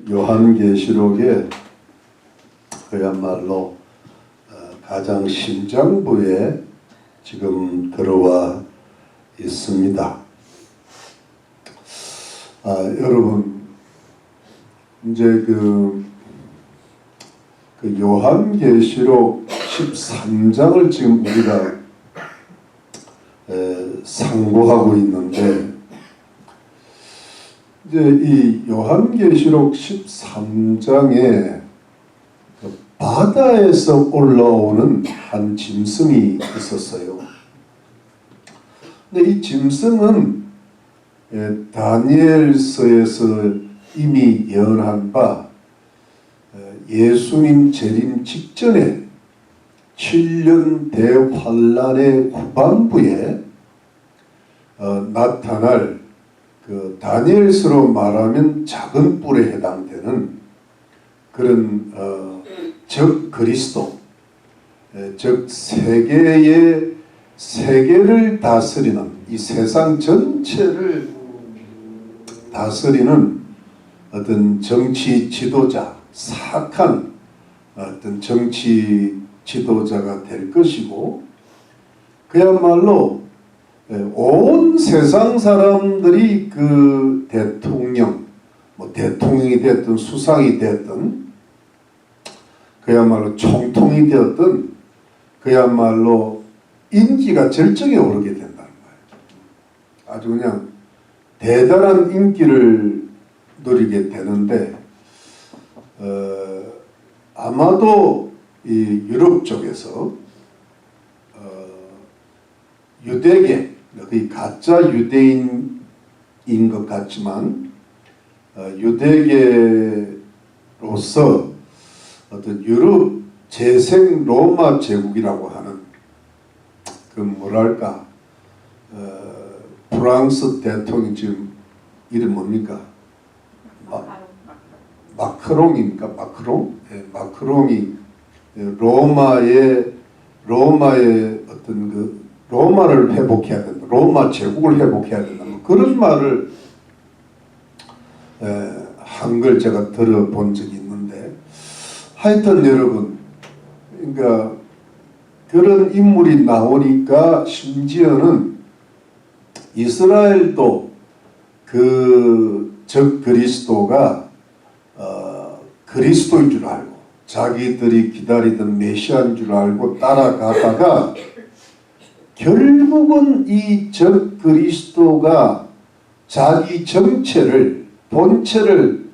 요한계시록에 그야말로 가장 심장부에 지금 들어와 있습니다. 여러분 이제 그 요한계시록 13장을 지금 우리가 상고하고 있는데, 이제 이 요한계시록 13장에 바다에서 올라오는 한 짐승이 있었어요. 근데 이 짐승은 다니엘서에서 이미 예언한 바 예수님 재림 직전에 7년 대환란의 후반부에 나타날 그 다니엘서로 말하면 작은 뿔에 해당되는 그런 적 그리스도, 즉 세계를 다스리는, 이 세상 전체를 다스리는 어떤 정치 지도자, 사악한 어떤 정치 지도자가 될 것이고, 그야말로 온 세상 사람들이 그 대통령, 대통령이 됐든 수상이 됐든 그야말로 총통이 되었든 그야말로 인기가 절정에 오르게 된다는 거예요. 아주 그냥 대단한 인기를 누리게 되는데, 아마도 이 유럽 쪽에서 유대계, 거의 가짜 유대인인 것 같지만 유대계로서 어떤 유럽 재생 로마 제국이라고 하는 그 뭐랄까, 프랑스 대통령 지금 이름 뭡니까? 마크롱입니까? 마크롱? 네, 마크롱이 로마의 어떤 그 로마를 회복해야 된다, 로마 제국을 회복해야 된다, 그런 말을 한 걸 제가 들어본 적이 있는데, 하여튼 여러분, 그러니까 그런 인물이 나오니까 심지어는 이스라엘도 그 적 그리스도가 그리스도인 줄 알고 자기들이 기다리던 메시아인 줄 알고 따라가다가 결국은 이 적 그리스도가 자기 정체를, 본체를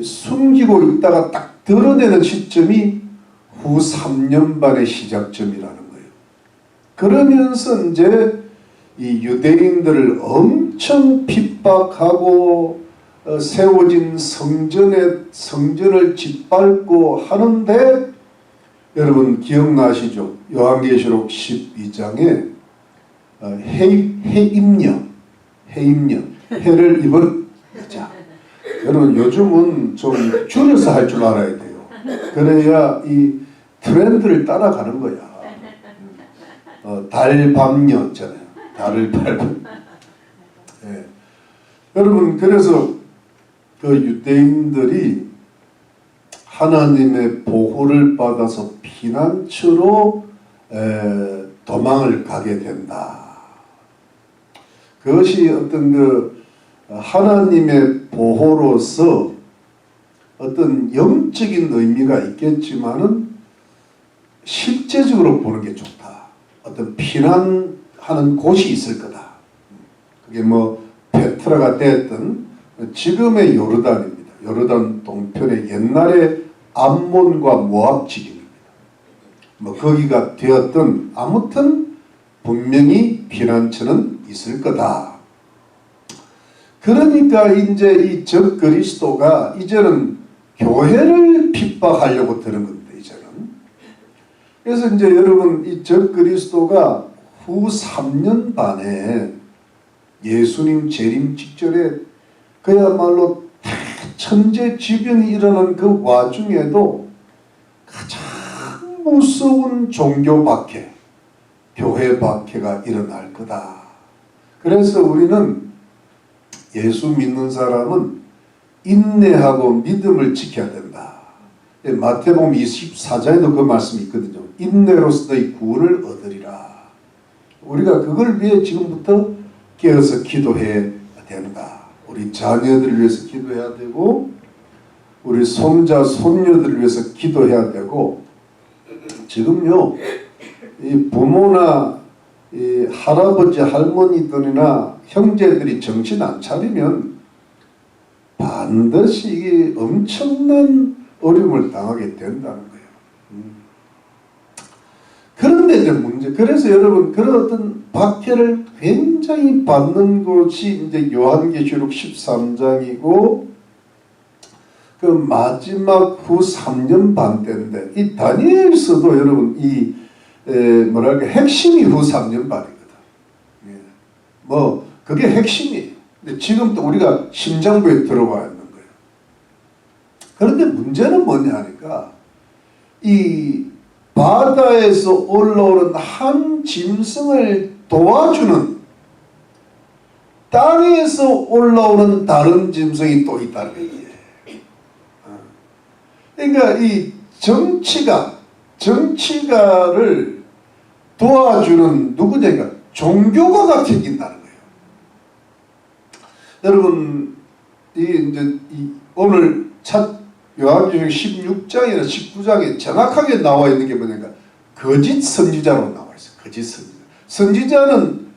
숨기고 있다가 딱 드러내는 시점이 후 3년 반의 시작점이라는 거예요. 그러면서 이제 이 유대인들을 엄청 핍박하고 세워진 성전을 짓밟고 하는데, 여러분 기억나시죠? 요한계시록 12장에 해임령, 해를 입은 여자. 여러분 요즘은 좀 줄여서 할 줄 알아야 돼요. 그래야 이 트렌드를 따라가는 거야. 달밤녀 있잖아요. 달을 밟은. 네. 여러분, 그래서 그 유대인들이 하나님의 보호를 받아서 피난처로 도망을 가게 된다. 그것이 어떤 그 하나님의 보호로서 어떤 영적인 의미가 있겠지만은 실제적으로 보는 게 좋다. 어떤 피난하는 곳이 있을 거다. 그게 뭐 페트라가 됐든 지금의 요르단입니다. 요르단 동편의 옛날에 암몬과 모압 지경입니다. 뭐 거기가 되었든 아무튼 분명히 피난처는 있을 거다. 그러니까 이제 이 적 그리스도가 이제는 교회를 핍박하려고 드는 겁니다. 이제는. 그래서 이제 여러분, 이 적 그리스도가 후 3년 반에 예수님 재림 직전에 그야말로 천재지변이 일어난 그 와중에도 가장 무서운 종교 박해, 교회 박해가 일어날 거다. 그래서 우리는 예수 믿는 사람은 인내하고 믿음을 지켜야 된다. 마태복음 24장에도 그 말씀이 있거든요. 인내로서 너희 구원을 얻으리라. 우리가 그걸 위해 지금부터 깨어서 기도해야 된다. 우리 자녀들을 위해서 기도해야 되고 우리 손자 손녀들을 위해서 기도해야 되고 지금요 이 부모나 이 할아버지 할머니들이나 형제들이 정신 안 차리면 반드시 이게 엄청난 어려움을 당하게 된다는 거예요. 그런데 이제 문제, 그래서 여러분 그런 어떤 박해를 굉장히 받는 곳이 이제 요한계시록 13장이고 그 마지막 후 3년 반 때인데 이 다니엘서도 여러분 이 뭐랄까 핵심이 후 3년 반이거든. 뭐 그게 핵심이에요. 근데 지금 또 우리가 심장부에 들어와 있는 거예요. 그런데 문제는 뭐냐 하니까 이 바다에서 올라오는 한 짐승을 도와주는 땅에서 올라오는 다른 짐승이 또 있다는 거예요. 그러니까 이 정치가를 도와주는 누구냐니까 종교가가 생긴다는 거예요. 여러분 오늘 요한계시록 16장이나 19장에 정확하게 나와 있는 게 뭐냐니까 거짓 선지자로 나와 있어요. 거짓 선지자. 선지자는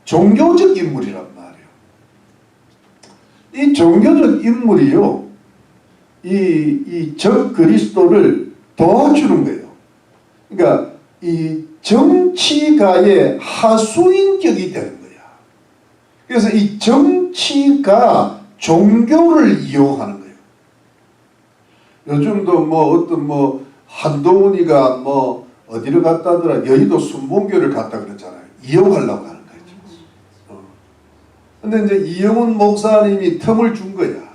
종교적 인물이란 말이에요. 이 종교적 인물이요. 이 적그리스도를 도와주는 거예요. 그러니까 이 정치가의 하수인격이 되는 거야. 그래서 이 정치가 종교를 이용하는 거예요. 요즘도 뭐 어떤 뭐 한동훈이가 뭐 어디를 갔다더라 여의도 순복교를 갔다 그랬잖아요. 이용하려고 하는 거죠. 근데 이제 이영훈 목사님이 틈을 준 거야.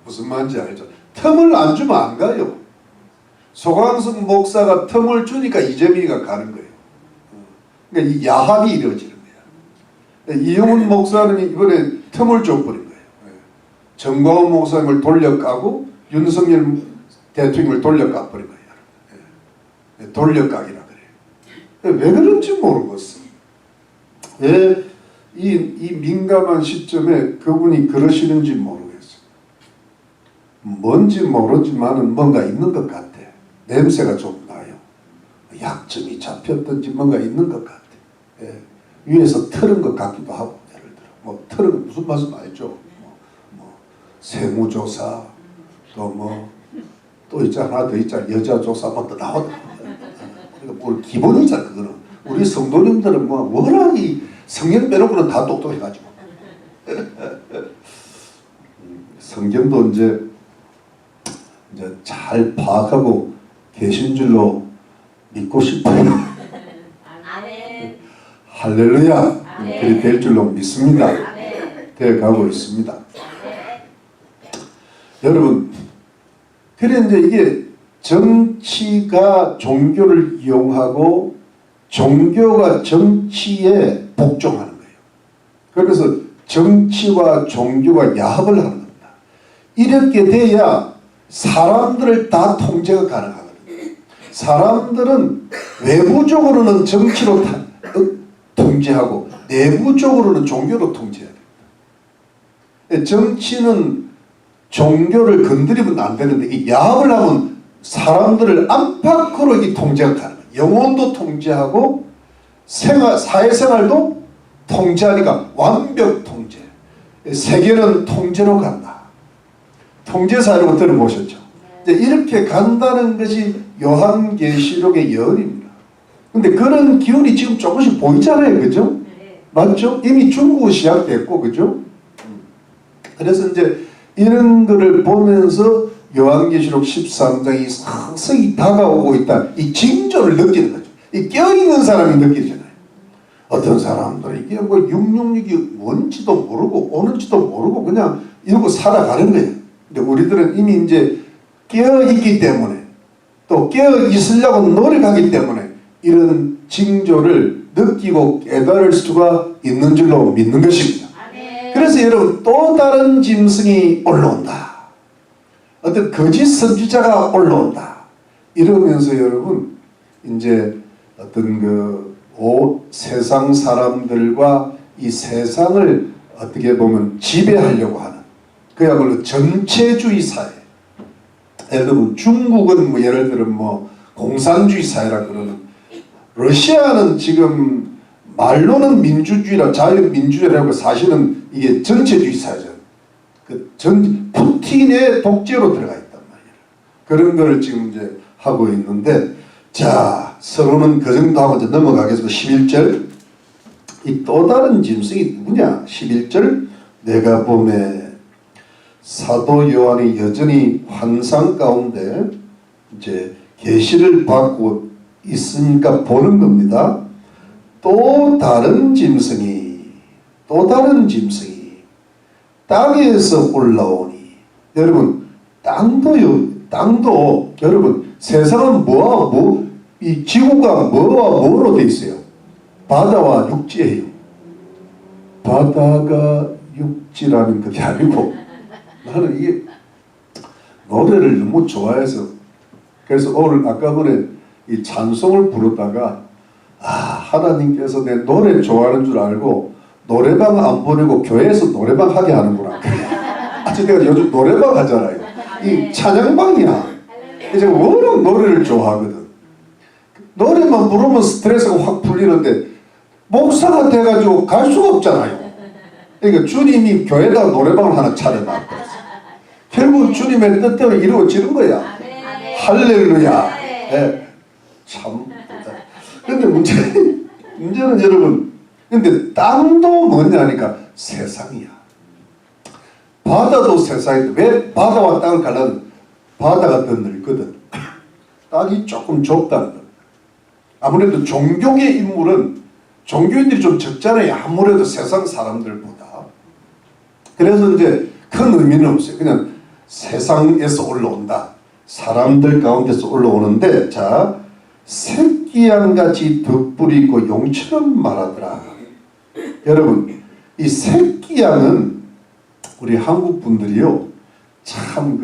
무슨 말인지 알죠? 틈을 안 주면 안 가요. 소강석 목사가 틈을 주니까 이재명이가 가는 거예요. 그러니까 이 야합이 이루어지는 거야. 이영훈 목사님이 이번에 틈을 줘버린 거예요. 정광훈 목사님을 돌려까고 윤석열 대통령을 돌려까버린 거예요. 돌려까기라 그래요. 왜 그런지 모르겠어. 왜 이 민감한 시점에 그분이 그러시는지 모르겠어. 뭔지 모르지만은 뭔가 있는 것 같아. 냄새가 좀 나요. 약점이 잡혔든지 뭔가 있는 것 같아. 위에서 틀은 것 같기도 하고 예를 들어 뭐 틀은 거 무슨 말씀 알죠? 뭐 세무조사 또 있잖아 하나 더 있잖아 여자조사 뭐 또 나오다. 그러니까 뭘 기본이잖아 그거는. 우리 성도님들은 뭐 워낙 이 성경 빼놓고는 다 똑똑해가지고 성경도 이제 잘 파악하고 계신 줄로 믿고 싶어요. 할렐루야. 그리 될 줄로 믿습니다. 되어가고 있습니다. 여러분, 그래 이제 이게 정치가 종교를 이용하고 종교가 정치에 복종하는 거예요. 그래서 정치와 종교가 야합을 하는 겁니다. 이렇게 돼야 사람들을 다 통제가 가능하거든요. 사람들은 외부적으로는 정치로 통제하고 내부적으로는 종교로 통제해야 됩니다. 정치는 종교를 건드리면 안 되는데 이 야합을 하면 사람들을 안팎으로 이 통제가 가능해요. 영혼도 통제하고 사회생활도 통제하니까 완벽 통제. 세계는 통제로 간다. 통제사라고 들어보셨죠? 이렇게 간다는 것이 요한계시록의 예언입니다. 근데 그런 기운이 지금 조금씩 보이잖아요. 그죠? 맞죠? 이미 중국은 시작됐고, 그죠? 그래서 이제 이런 거를 보면서 요한계시록 13장이 서서히 다가오고 있다. 이 징조를 느끼는 거죠. 이 껴있는 사람이 느끼잖아요. 어떤 사람들은 이게 뭐 666이 뭔지도 모르고 오는지도 모르고 그냥 이러고 살아가는 거예요. 근데 우리들은 이미 이제 깨어있기 때문에 또 깨어있으려고 노력하기 때문에 이런 징조를 느끼고 깨달을 수가 있는 줄로 믿는 것입니다. 그래서 여러분 또 다른 짐승이 올라온다. 어떤 거짓 선지자가 올라온다. 이러면서 여러분 이제 어떤 세상 사람들과 이 세상을 어떻게 보면 지배하려고 하는 그야말로 전체주의 사회. 예를 들면 중국은 뭐 예를 들면 뭐 공산주의 사회라 그러는, 러시아는 지금 말로는 민주주의라 자유민주주의라고 사실은 이게 전체주의 사회잖아요. 푸틴의 독재로 들어가 있단 말이에요. 그런 거를 지금 이제 하고 있는데, 자, 서로는 그 정도 하고 이제 넘어가겠습니다. 11절. 이 또 다른 짐승이 누구냐? 11절. 내가 봄에 사도 요한이 여전히 환상 가운데 이제 계시를 받고 있으니까 보는 겁니다. 또 다른 짐승이 땅에서 올라오니. 여러분 땅도 여러분 세상은 이 지구가 뭐와 뭐로 돼 있어요? 바다와 육지예요. 바다가 육지라는 것이 아니고, 나는 이게 노래를 너무 좋아해서, 그래서 오늘 아까 전에 이 찬송을 부르다가 하나님께서 내 노래 좋아하는 줄 알고 노래방 안 보내고 교회에서 노래방 하게 하는구나. 내가 요즘 노래방 하잖아요. 이 찬양방이야. 제가 워낙 노래를 좋아하거든. 노래만 부르면 스트레스가 확 풀리는데 목사가 돼가지고 갈 수가 없잖아요. 그러니까 주님이 교회에다 노래방을 하나 차려놨어. 결국 주님의 뜻대로 이루어지는 거야. 할렐루야. 네. 참. 근데 문제는 여러분, 근데 땅도 뭐냐니까 세상이야. 바다도 세상인데 왜 바다와 땅을 갈라는? 바다가 더 넓거든. 땅이 조금 좁다는 거. 아무래도 종교의 인물은 종교인들이 좀 적잖아요. 아무래도 세상 사람들보다. 그래서 이제 큰 의미는 없어요. 그냥 세상에서 올라온다. 사람들 가운데서 올라오는데, 자, 새끼양같이 덧불이 있고 용처럼 말하더라. 여러분, 이 새끼양은 우리 한국 분들이요, 참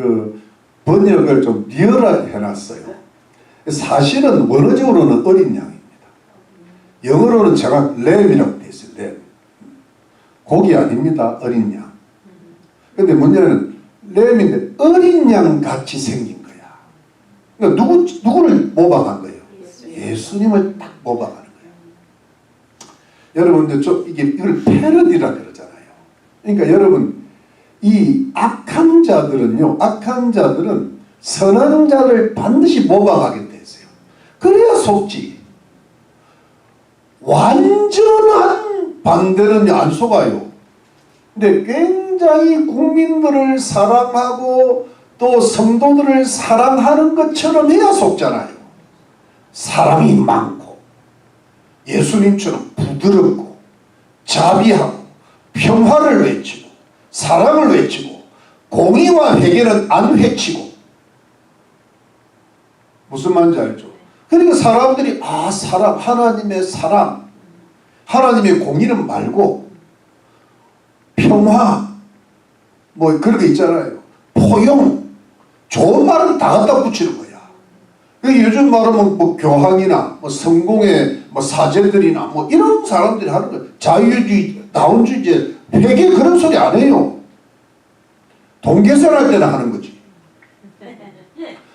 번역을 좀 리얼하게 해놨어요. 사실은 원어적으로는 어린 양입니다. 영어로는 제가 램이라고 돼 있어요. 램. 고기 아닙니다. 어린 양. 근데 문제는 램인데 어린 양 같이 생긴 거야. 그러니까 누구를 모방한 거예요? 예수님을 딱 모방하는 거예요. 여러분, 이걸 패러디라 그러잖아요. 그러니까 여러분, 이 악한 자들은 선한 자를 반드시 모방하게 돼 있어요. 그래야 속지. 완전한 반대는 안 속아요. 근데 굉장히 국민들을 사랑하고 또 성도들을 사랑하는 것처럼 해야 속잖아요. 사랑이 많고 예수님처럼 부드럽고 자비하고 평화를 외치고 사랑을 외치고 공의와 회개는 안 외치고. 무슨 말인지 알죠? 그러니까 사람들이 사랑, 하나님의 사랑, 하나님의 공의는 말고 평화, 뭐 그런 게 있잖아요. 포용, 좋은 말은 다 갖다 붙이는 거야. 요즘 말하면 뭐 교황이나 뭐 성공의 뭐 사제들이나 뭐 이런 사람들이 하는 거야. 자유주의, 다운주의, 회개 그런 소리 안 해요. 돈 계산할 때나 하는 거지.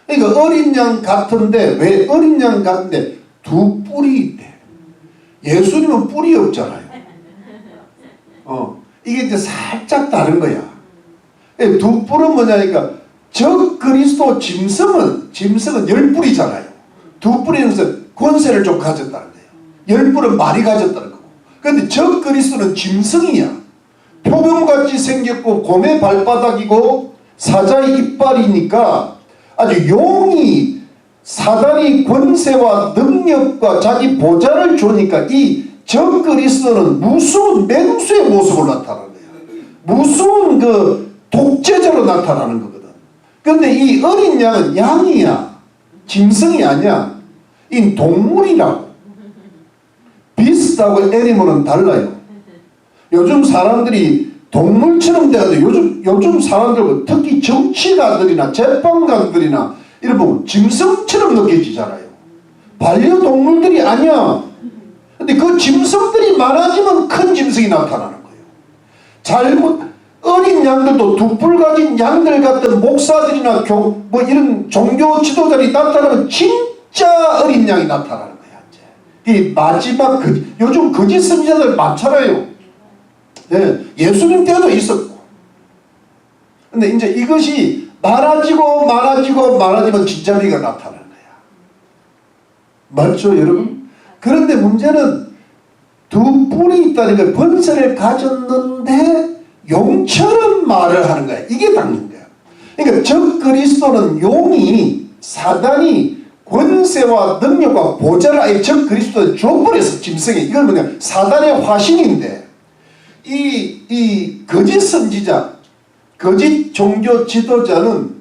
그러니까 어린 양 같은데, 왜 어린 양 같은데 두 뿔이 있대. 예수님은 뿔이 없잖아요. 이게 이제 살짝 다른 거야. 두 뿔은 뭐냐니까, 적 그리스도 짐승은 10뿔이잖아요. 두 뿔이면서 권세를 좀 가졌다는 거예요. 10뿔은 많이 가졌다는 거고. 그런데 적 그리스도는 짐승이야. 표범같이 생겼고 곰의 발바닥이고 사자의 이빨이니까 아주 용이, 사단이 권세와 능력과 자기 보좌를 주니까 이 적 그리스도는 무서운 맹수의 모습으로 나타나는 거예요. 무서운 독재자로 나타나는 거거든. 그런데 이 어린 양은 양이야. 짐승이 아니야. 이 동물이라고. 비스트하고 애니멀은 달라요. 요즘 사람들이 동물처럼 돼가지고 요즘 사람들 특히 정치가들이나 재판관들이나 이런 보면 짐승처럼 느껴지잖아요. 반려동물들이 아니야. 근데 그 짐승들이 많아지면 큰 짐승이 나타나는 거예요. 잘못 어린 양들도 두뿔 가진 양들 같은 목사들이나 뭐 이런 종교 지도자들이 나타나면 진짜 어린 양이 나타나는 거야. 이제 이 마지막 요즘 거짓 선지자들 많잖아요. 네, 예수님 때도 있었고. 근데 이제 이것이 많아지면 진짜리가 나타나는 거야. 맞죠, 여러분? 그런데 문제는 두 뿔이 있다니까 번성을 가졌는데 용처럼 말을 하는 거야. 이게 닦는 거야. 그러니까 적 그리스도는 용이 사단이 권세와 능력과 보좌를 아예 적 그리스도에 줘버려서 짐승에 이건 뭐냐 사단의 화신인데 이 거짓 선지자 거짓 종교 지도자는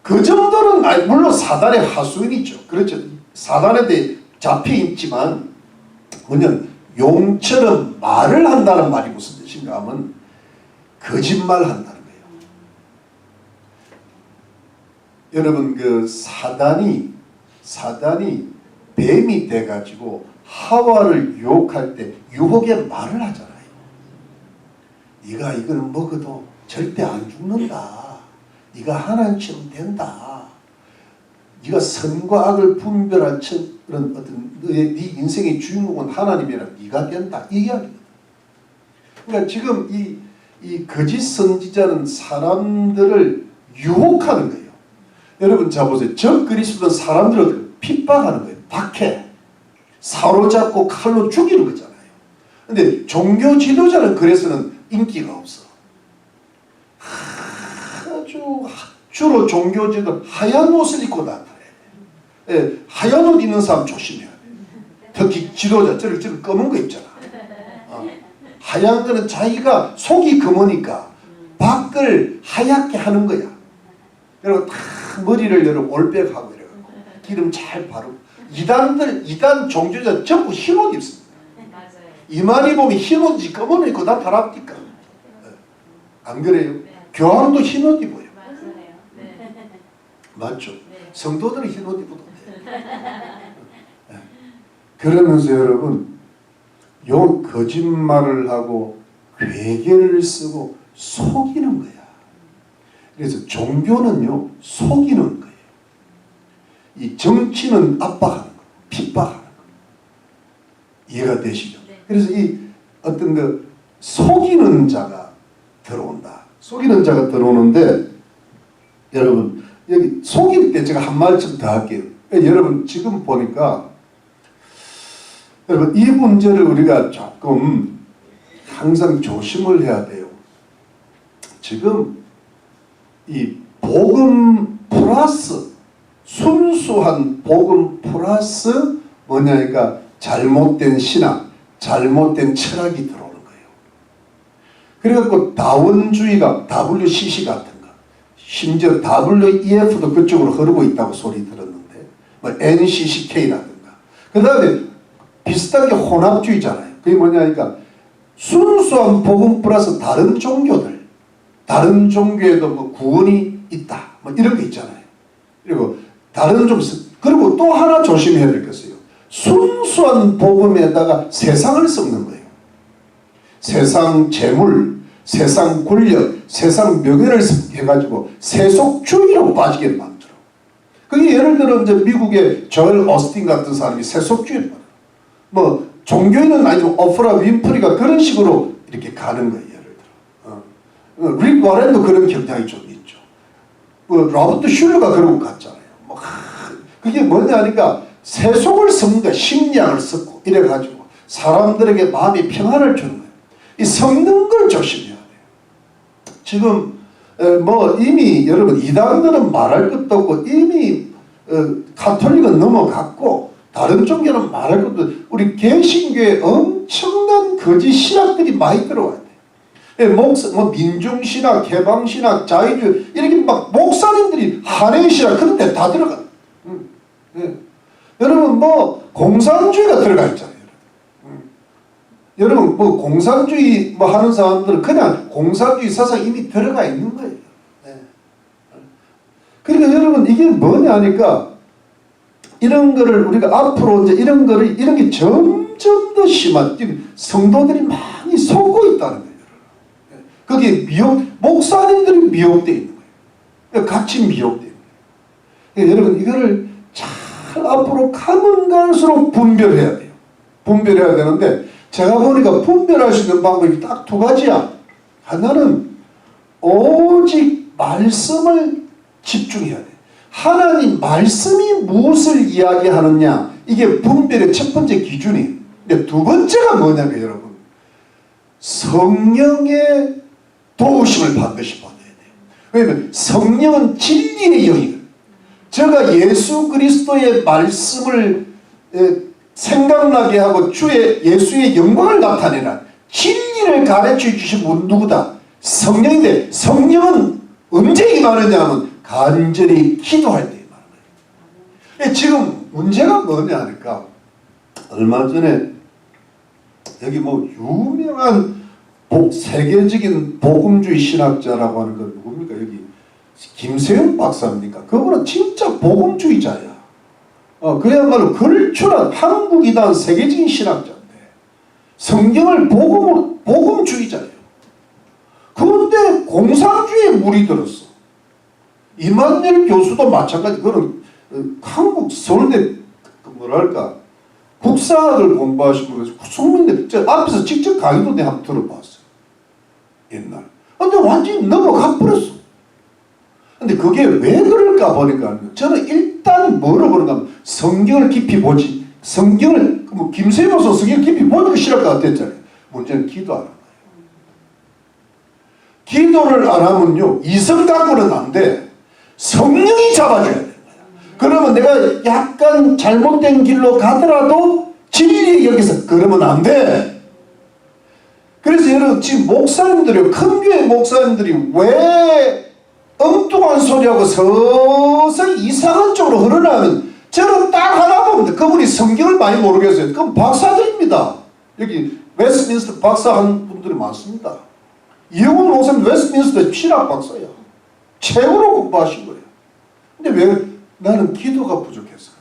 그 정도는 물론 사단의 하수인이죠. 그렇죠. 사단에 대해 잡혀있지만 뭐냐면 용처럼 말을 한다는 말이 무슨 뜻인가 하면 거짓말 한다는 거예요. 여러분 그 사단이 뱀이 돼가지고 하와를 유혹할 때 유혹의 말을 하잖아요. 네가 이걸 먹어도 절대 안 죽는다. 네가 하나님처럼 된다. 네가 선과 악을 분별할 그런 어떤 네 인생의 주인공은 하나님이라 네가 된다. 이 이야기거든. 그러니까 지금 이 거짓 선지자는 사람들을 유혹하는 거예요. 여러분 자 보세요. 적 그리스도는 사람들을 핍박하는 거예요. 박해. 사로잡고 칼로 죽이는 거잖아요. 근데 종교 지도자는 그래서는 인기가 없어. 아주 주로 종교 지도 하얀 옷을 입고 나타나요. 예, 하얀 옷 입는 사람 조심해야 돼. 특히 지도자 저를 검은 거 입잖아. 하얀 거는 자기가 속이 검으니까 밖을 하얗게 하는 거야. 그리고 다 머리를 올백하고 이래요. 기름 잘 바르고. 이단 종교자 전부 흰 옷 입습니다. 이만희 보면 흰 옷이 검은 옷 입고 나타납니까? 안 그래요? 교황도 흰 옷 입어요. 맞죠? 성도들은 흰 옷 입어도 그러면서 여러분 요 거짓말을 하고 괴계를 쓰고 속이는 거야. 그래서 종교는요 속이는 거예요. 이 정치는 압박하는 거, 핍박하는 거. 이해가 되시죠? 그래서 이 어떤 그 속이는 자가 들어온다. 속이는 자가 들어오는데 여러분 여기 속일 때 제가 한 말씀 더 할게요. 여러분 지금 보니까 여러분 이 문제를 우리가 조금 항상 조심을 해야 돼요. 지금 이 복음 플러스 순수한 복음 플러스 뭐냐니까 잘못된 신학, 잘못된 철학이 들어오는 거예요. 그래갖고 다원주의가 WCC 같은 거, 심지어 WEF도 그쪽으로 흐르고 있다고 소리 들었는데, 뭐 NCCK라든가. 그 다음에 비슷한 게 혼합주의잖아요. 그게 뭐냐니까 순수한 복음 플러스 다른 종교들, 다른 종교에도 뭐 구원이 있다, 뭐 이런 게 있잖아요. 그리고 다른 좀 그리고 또 하나 조심해야 될 것이요. 순수한 복음에다가 세상을 섞는 거예요. 세상 재물, 세상 권력, 세상 명예를 해가지고 세속주의로 빠지게 만들어. 그게 예를 들어 이제 미국의 조엘 오스틴 같은 사람이 세속주의를 말해요. 뭐 종교인은 아니고 오프라 윈프리가 그런 식으로 이렇게 가는 거예요. 예를 들어 릭 와렌도 그런 경향이 좀 있죠. 뭐 로버트 슐러가 그러고 갔잖아요. 뭐 그게 뭐냐 하니까 세속을 섞는 거야. 심리학을 섞고 이래가지고 사람들에게 마음의 평안을 주는 거예요. 이 섞는 걸 조심해야 돼요. 지금 뭐 이미 여러분 이단들은 말할 것도 없고 이미 가톨릭은 넘어갔고 다른 종교는 말할 것도 없고 우리 개신교에 엄청난 거짓 신학들이 많이 들어와야 돼요. 뭐 민중신학, 개방신학, 자유주의 이렇게 막 목사님들이 한해신학 그런 데 다 들어가. 여러분 뭐 공산주의가 들어가 있잖아요. 여러분 뭐 공산주의 뭐 하는 사람들은 그냥 공산주의 사상 이미 들어가 있는 거예요. 네. 그러니까 여러분 이게 뭐냐 하니까 이런 거를 우리가 앞으로 이제 이런 게 점점 더 심한 성도들이 많이 속고 있다는 거예요. 거기에 목사님들이 미혹되어 있는 거예요. 같이 미혹되어 있는 거예요. 그러니까 여러분 이거를 잘 앞으로 가면 갈수록 분별해야 돼요. 분별해야 되는데 제가 보니까 분별할 수 있는 방법이 딱 두 가지야. 하나는 오직 말씀을 집중해야 돼. 하나님 말씀이 무엇을 이야기하느냐 이게 분별의 첫 번째 기준이에요. 근데 두 번째가 뭐냐면 여러분 성령의 도우심을 반드시 받아야 돼요. 왜냐하면 성령은 진리의 영이거든요. 제가 예수 그리스도의 말씀을 생각나게 하고 예수의 영광을 나타내는 진리를 가르쳐 주신 분 누구다? 성령인데 성령은 언제 임하느냐 하면 간절히 기도할 때 임하는 거예요. 지금 문제가 뭐냐 하니까 얼마 전에 여기 뭐 유명한 세계적인 복음주의 신학자라고 하는 건 누굽니까? 여기 김세영 박사입니까? 그분은 진짜 복음주의자야. 그야말로 걸출한 한국이단 세계적인 신학자인데 성경을 복음주의자예요. 그런데 공산주의에 물이 들었어. 이만열 교수도 마찬가지. 그는 한국 서울대 뭐랄까 국사학을 공부하시고 그래서 국민들 앞에서 직접 강의도 내가 한번 들어봤어요. 옛날. 근데 완전히 넘어가 버렸어. 근데 그게 왜 그럴까 보니까 저는 일단 뭐로 보는가 하면 성경을 깊이 보지. 성경을 김세희 목사 성경을 깊이 보는 게 싫을 것 같았잖아요. 문제는 기도 안 하는 거예요. 기도를 안 하면요 이성 갖고는 안 돼. 성령이 잡아줘야 되는 거야. 그러면 내가 약간 잘못된 길로 가더라도 진리 여기서 그러면 안 돼. 그래서 여러분 지금 목사님들이 큰 교회 목사님들이 왜 엉뚱한 소리하고 서서히 이상한 쪽으로 흐르나면 저는 딱 하나 보면 그분이 성경을 많이 모르겠어요. 그럼 박사들입니다. 여기 웨스트민스터 박사 한 분들이 많습니다. 이영훈 목사님 웨스트민스터 신학 박사야. 최고로 공부하신 거예요. 근데 왜 나는 기도가 부족해서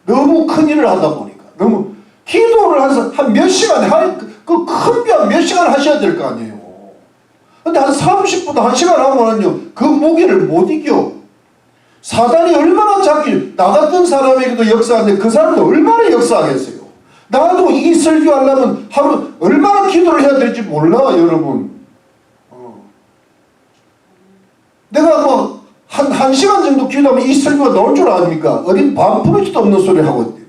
너무 큰 일을 하다 보니까 너무 기도를 해서 한 몇 시간 그 큰 뼈 몇 시간 하셔야 될 거 아니에요. 근데 한 30분, 1시간 하면은요, 그 무게를 못 이겨. 사단이 얼마나 자기, 나 같은 사람에게도 역사하는데 그 사람도 얼마나 역사하겠어요. 나도 이 설교하려면 하루 얼마나 기도를 해야 될지 몰라, 여러분. 내가 뭐, 한 시간 정도 기도하면 이 설교가 나올 줄 아닙니까? 어린 반푸르지도 없는 소리 하고 있대.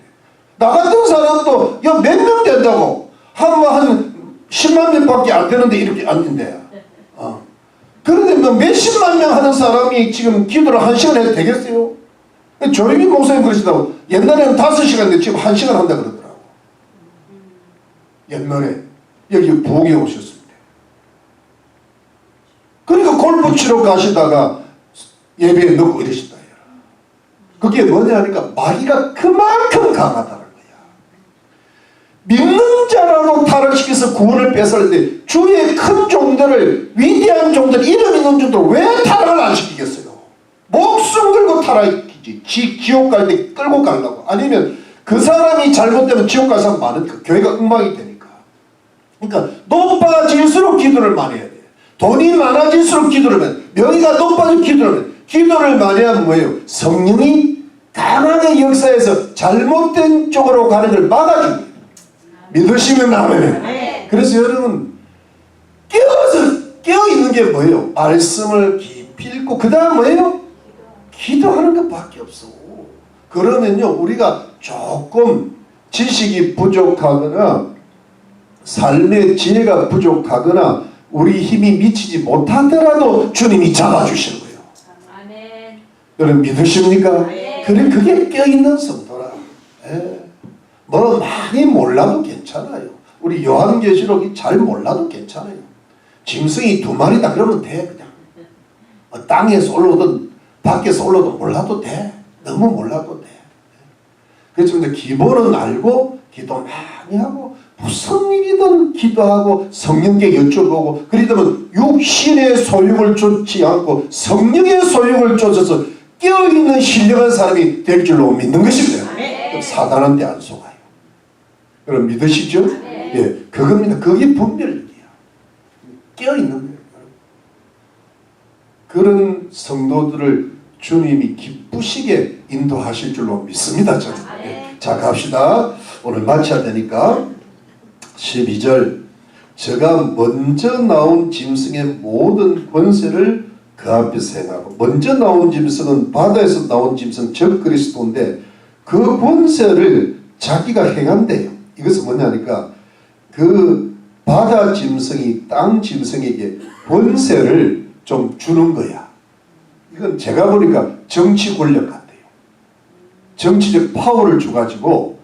나 같은 사람도, 몇 명 된다고. 한 10만 명밖에 안 되는데 이렇게 앉는데. 그런데 뭐 몇십만 명 하는 사람이 지금 기도를 1시간 해도 되겠어요? 조영민 목사님 그러시다고 옛날에는 5시간 했는데 지금 1시간 한다 그러더라고. 옛날에 여기 부엌에 오셨을 때. 그러니까 골프 치러 가시다가 예배에 넣고 이러신다. 그게 뭐냐 하니까 마귀가 그만큼 강하다는 거야. 믿는 자라도 타락시켜서 구원을 뺏었는데 주의 큰 종들을 위대한 종들 이름 있는 종들 왜 타락을 안 시키겠어요? 목숨 걸고 타락시키지. 지옥 갈 때 끌고 가려고. 아니면 그 사람이 잘못되면 지옥 갈 사람 많으니까 교회가 엉망이 되니까. 그러니까 높아질수록 기도를 많이 해야 돼. 돈이 많아질수록 기도를 해야 돼. 명예가 높아질수록 기도를 해야 돼. 기도를 많이 하면 뭐예요? 성령이 강하게 역사해서 잘못된 쪽으로 가는 걸 막아줍니다. 믿으시면 아멘. 네. 그래서 여러분 깨어있는 게 뭐예요? 말씀을 깊이 읽고 그 다음 뭐예요? 기도하는 것밖에 없어. 그러면요 우리가 조금 지식이 부족하거나 삶의 지혜가 부족하거나 우리 힘이 미치지 못하더라도 주님이 잡아주시는 거예요. 아멘. 여러분 믿으십니까? 네. 그래 그게 깨어있는 성도라. 네. 뭐 많이 몰라도 괜찮아요. 우리 요한계시록이 잘 몰라도 괜찮아요. 짐승이 2마리다 그러면 돼 그냥. 뭐 땅에서 올라오든 밖에서 올라오든 몰라도 돼. 너무 몰라도 돼. 그래서 이제 기본은 알고 기도 많이 하고 무슨 일이든 기도하고 성령께 여쭤보고 그러다면 육신의 소욕을 쫓지 않고 성령의 소욕을 쫓아서 깨어있는 신령한 사람이 될 줄로 믿는 것입니다. 그럼 사단한테 안 속아요. 그럼 믿으시죠? 예, 그겁니다. 그게 분별력이야. 깨어있는 거예요. 그런 성도들을 주님이 기쁘시게 인도하실 줄로 믿습니다. 저는. 예. 자, 갑시다. 오늘 마쳐야 되니까 12절 저가 먼저 나온 짐승의 모든 권세를 그 앞에서 행하고, 먼저 나온 짐승은 바다에서 나온 짐승 즉 그리스도인데 그 권세를 자기가 행한대요. 이것은 뭐냐니까 그 바다 짐승이 땅 짐승에게 권세를 좀 주는 거야. 이건 제가 보니까 정치 권력 같아요. 정치적 파워를 줘가지고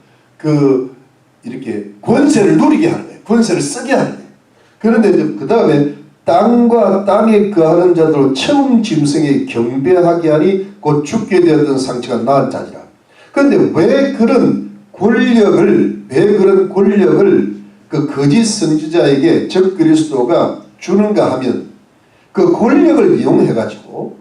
이렇게 권세를 누리게 하는 거예요. 권세를 쓰게 하는 거예요. 그런데 이제 그 다음에 땅과 땅에 거하는 자들로 처음 짐승에 경배하게 하니 곧 죽게 되었던 상처가 나은 자니라. 그런데 왜 그런 권력을 그 거짓 선지자에게 즉 그리스도가 주는가 하면 그 권력을 이용해 가지고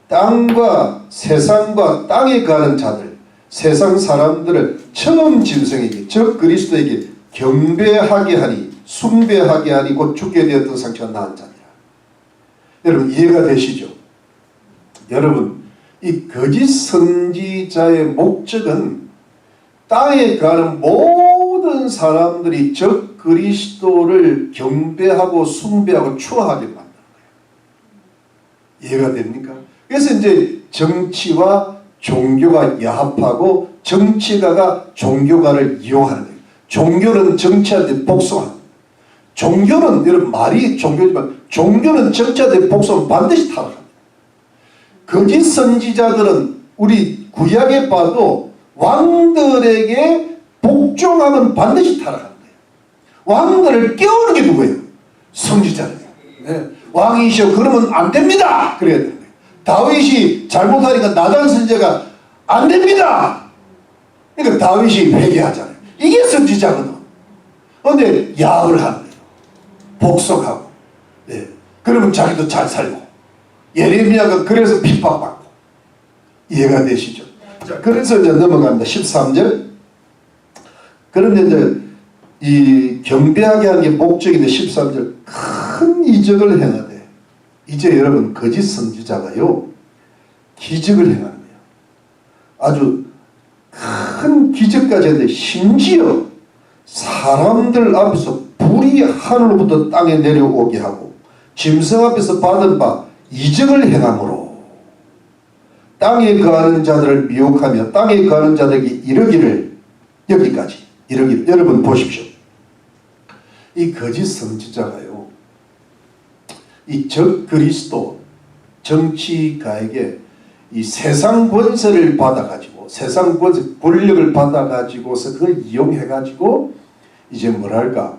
땅과 세상과 땅에 가는 자들, 세상 사람들을 처음 짐승에게 즉 그리스도에게 경배하게 하니, 숭배하게 하니 곧 죽게 되었던 상처가 나은 자니라. 여러분 이해가 되시죠? 여러분 이 거짓 선지자의 목적은 땅에 가는 모든 사람들이 즉 그리스도를 경배하고 숭배하고 추앙하게 만드는 거예요. 이해가 됩니까? 그래서 이제 정치와 종교가 야합하고 정치가가 종교가를 이용하는 거예요. 종교는 정치한테 복숭하는 거예요. 종교는 여러분 말이 종교지만 종교는 정치한테 복숭하면 반드시 타락합니다. 거짓 선지자들은 우리 구약에 봐도 왕들에게 복종하면 반드시 타락하는 거예요. 왕들을 깨우는 게 누구예요? 선지자예요. 네. 왕이시여 그러면 안 됩니다. 그래야 되는 거예요. 다윗이 잘못하니까 나단 선지자가 안 됩니다. 그러니까 다윗이 회개하잖아요. 이게 선지자거든. 그런데 야을 하는 거예요. 복속하고. 네. 그러면 자기도 잘 살고. 예레미야가 그래서 핍박받고. 이해가 되시죠? 자, 그래서 이제 넘어갑니다. 13절. 그런데 이제 이 경배하게 하는 게 목적인데 13절 큰 이적을 행하되 이제 여러분 거짓 선지자가요 기적을 행하는 거예요. 아주 큰 기적까지 했는데 심지어 사람들 앞에서 불이 하늘로부터 땅에 내려오게 하고 짐승 앞에서 받은 바 이적을 행함으로 땅에 거하는 자들을 미혹하며 땅에 거하는 자들에게 이르기를 여기까지 이르기를 여러분 보십시오. 이 거짓 선지자가요 이 적 그리스도 정치가에게 이 세상 권세를 받아가지고 세상 권세 권력을 받아가지고서 그걸 이용해가지고 이제 뭐랄까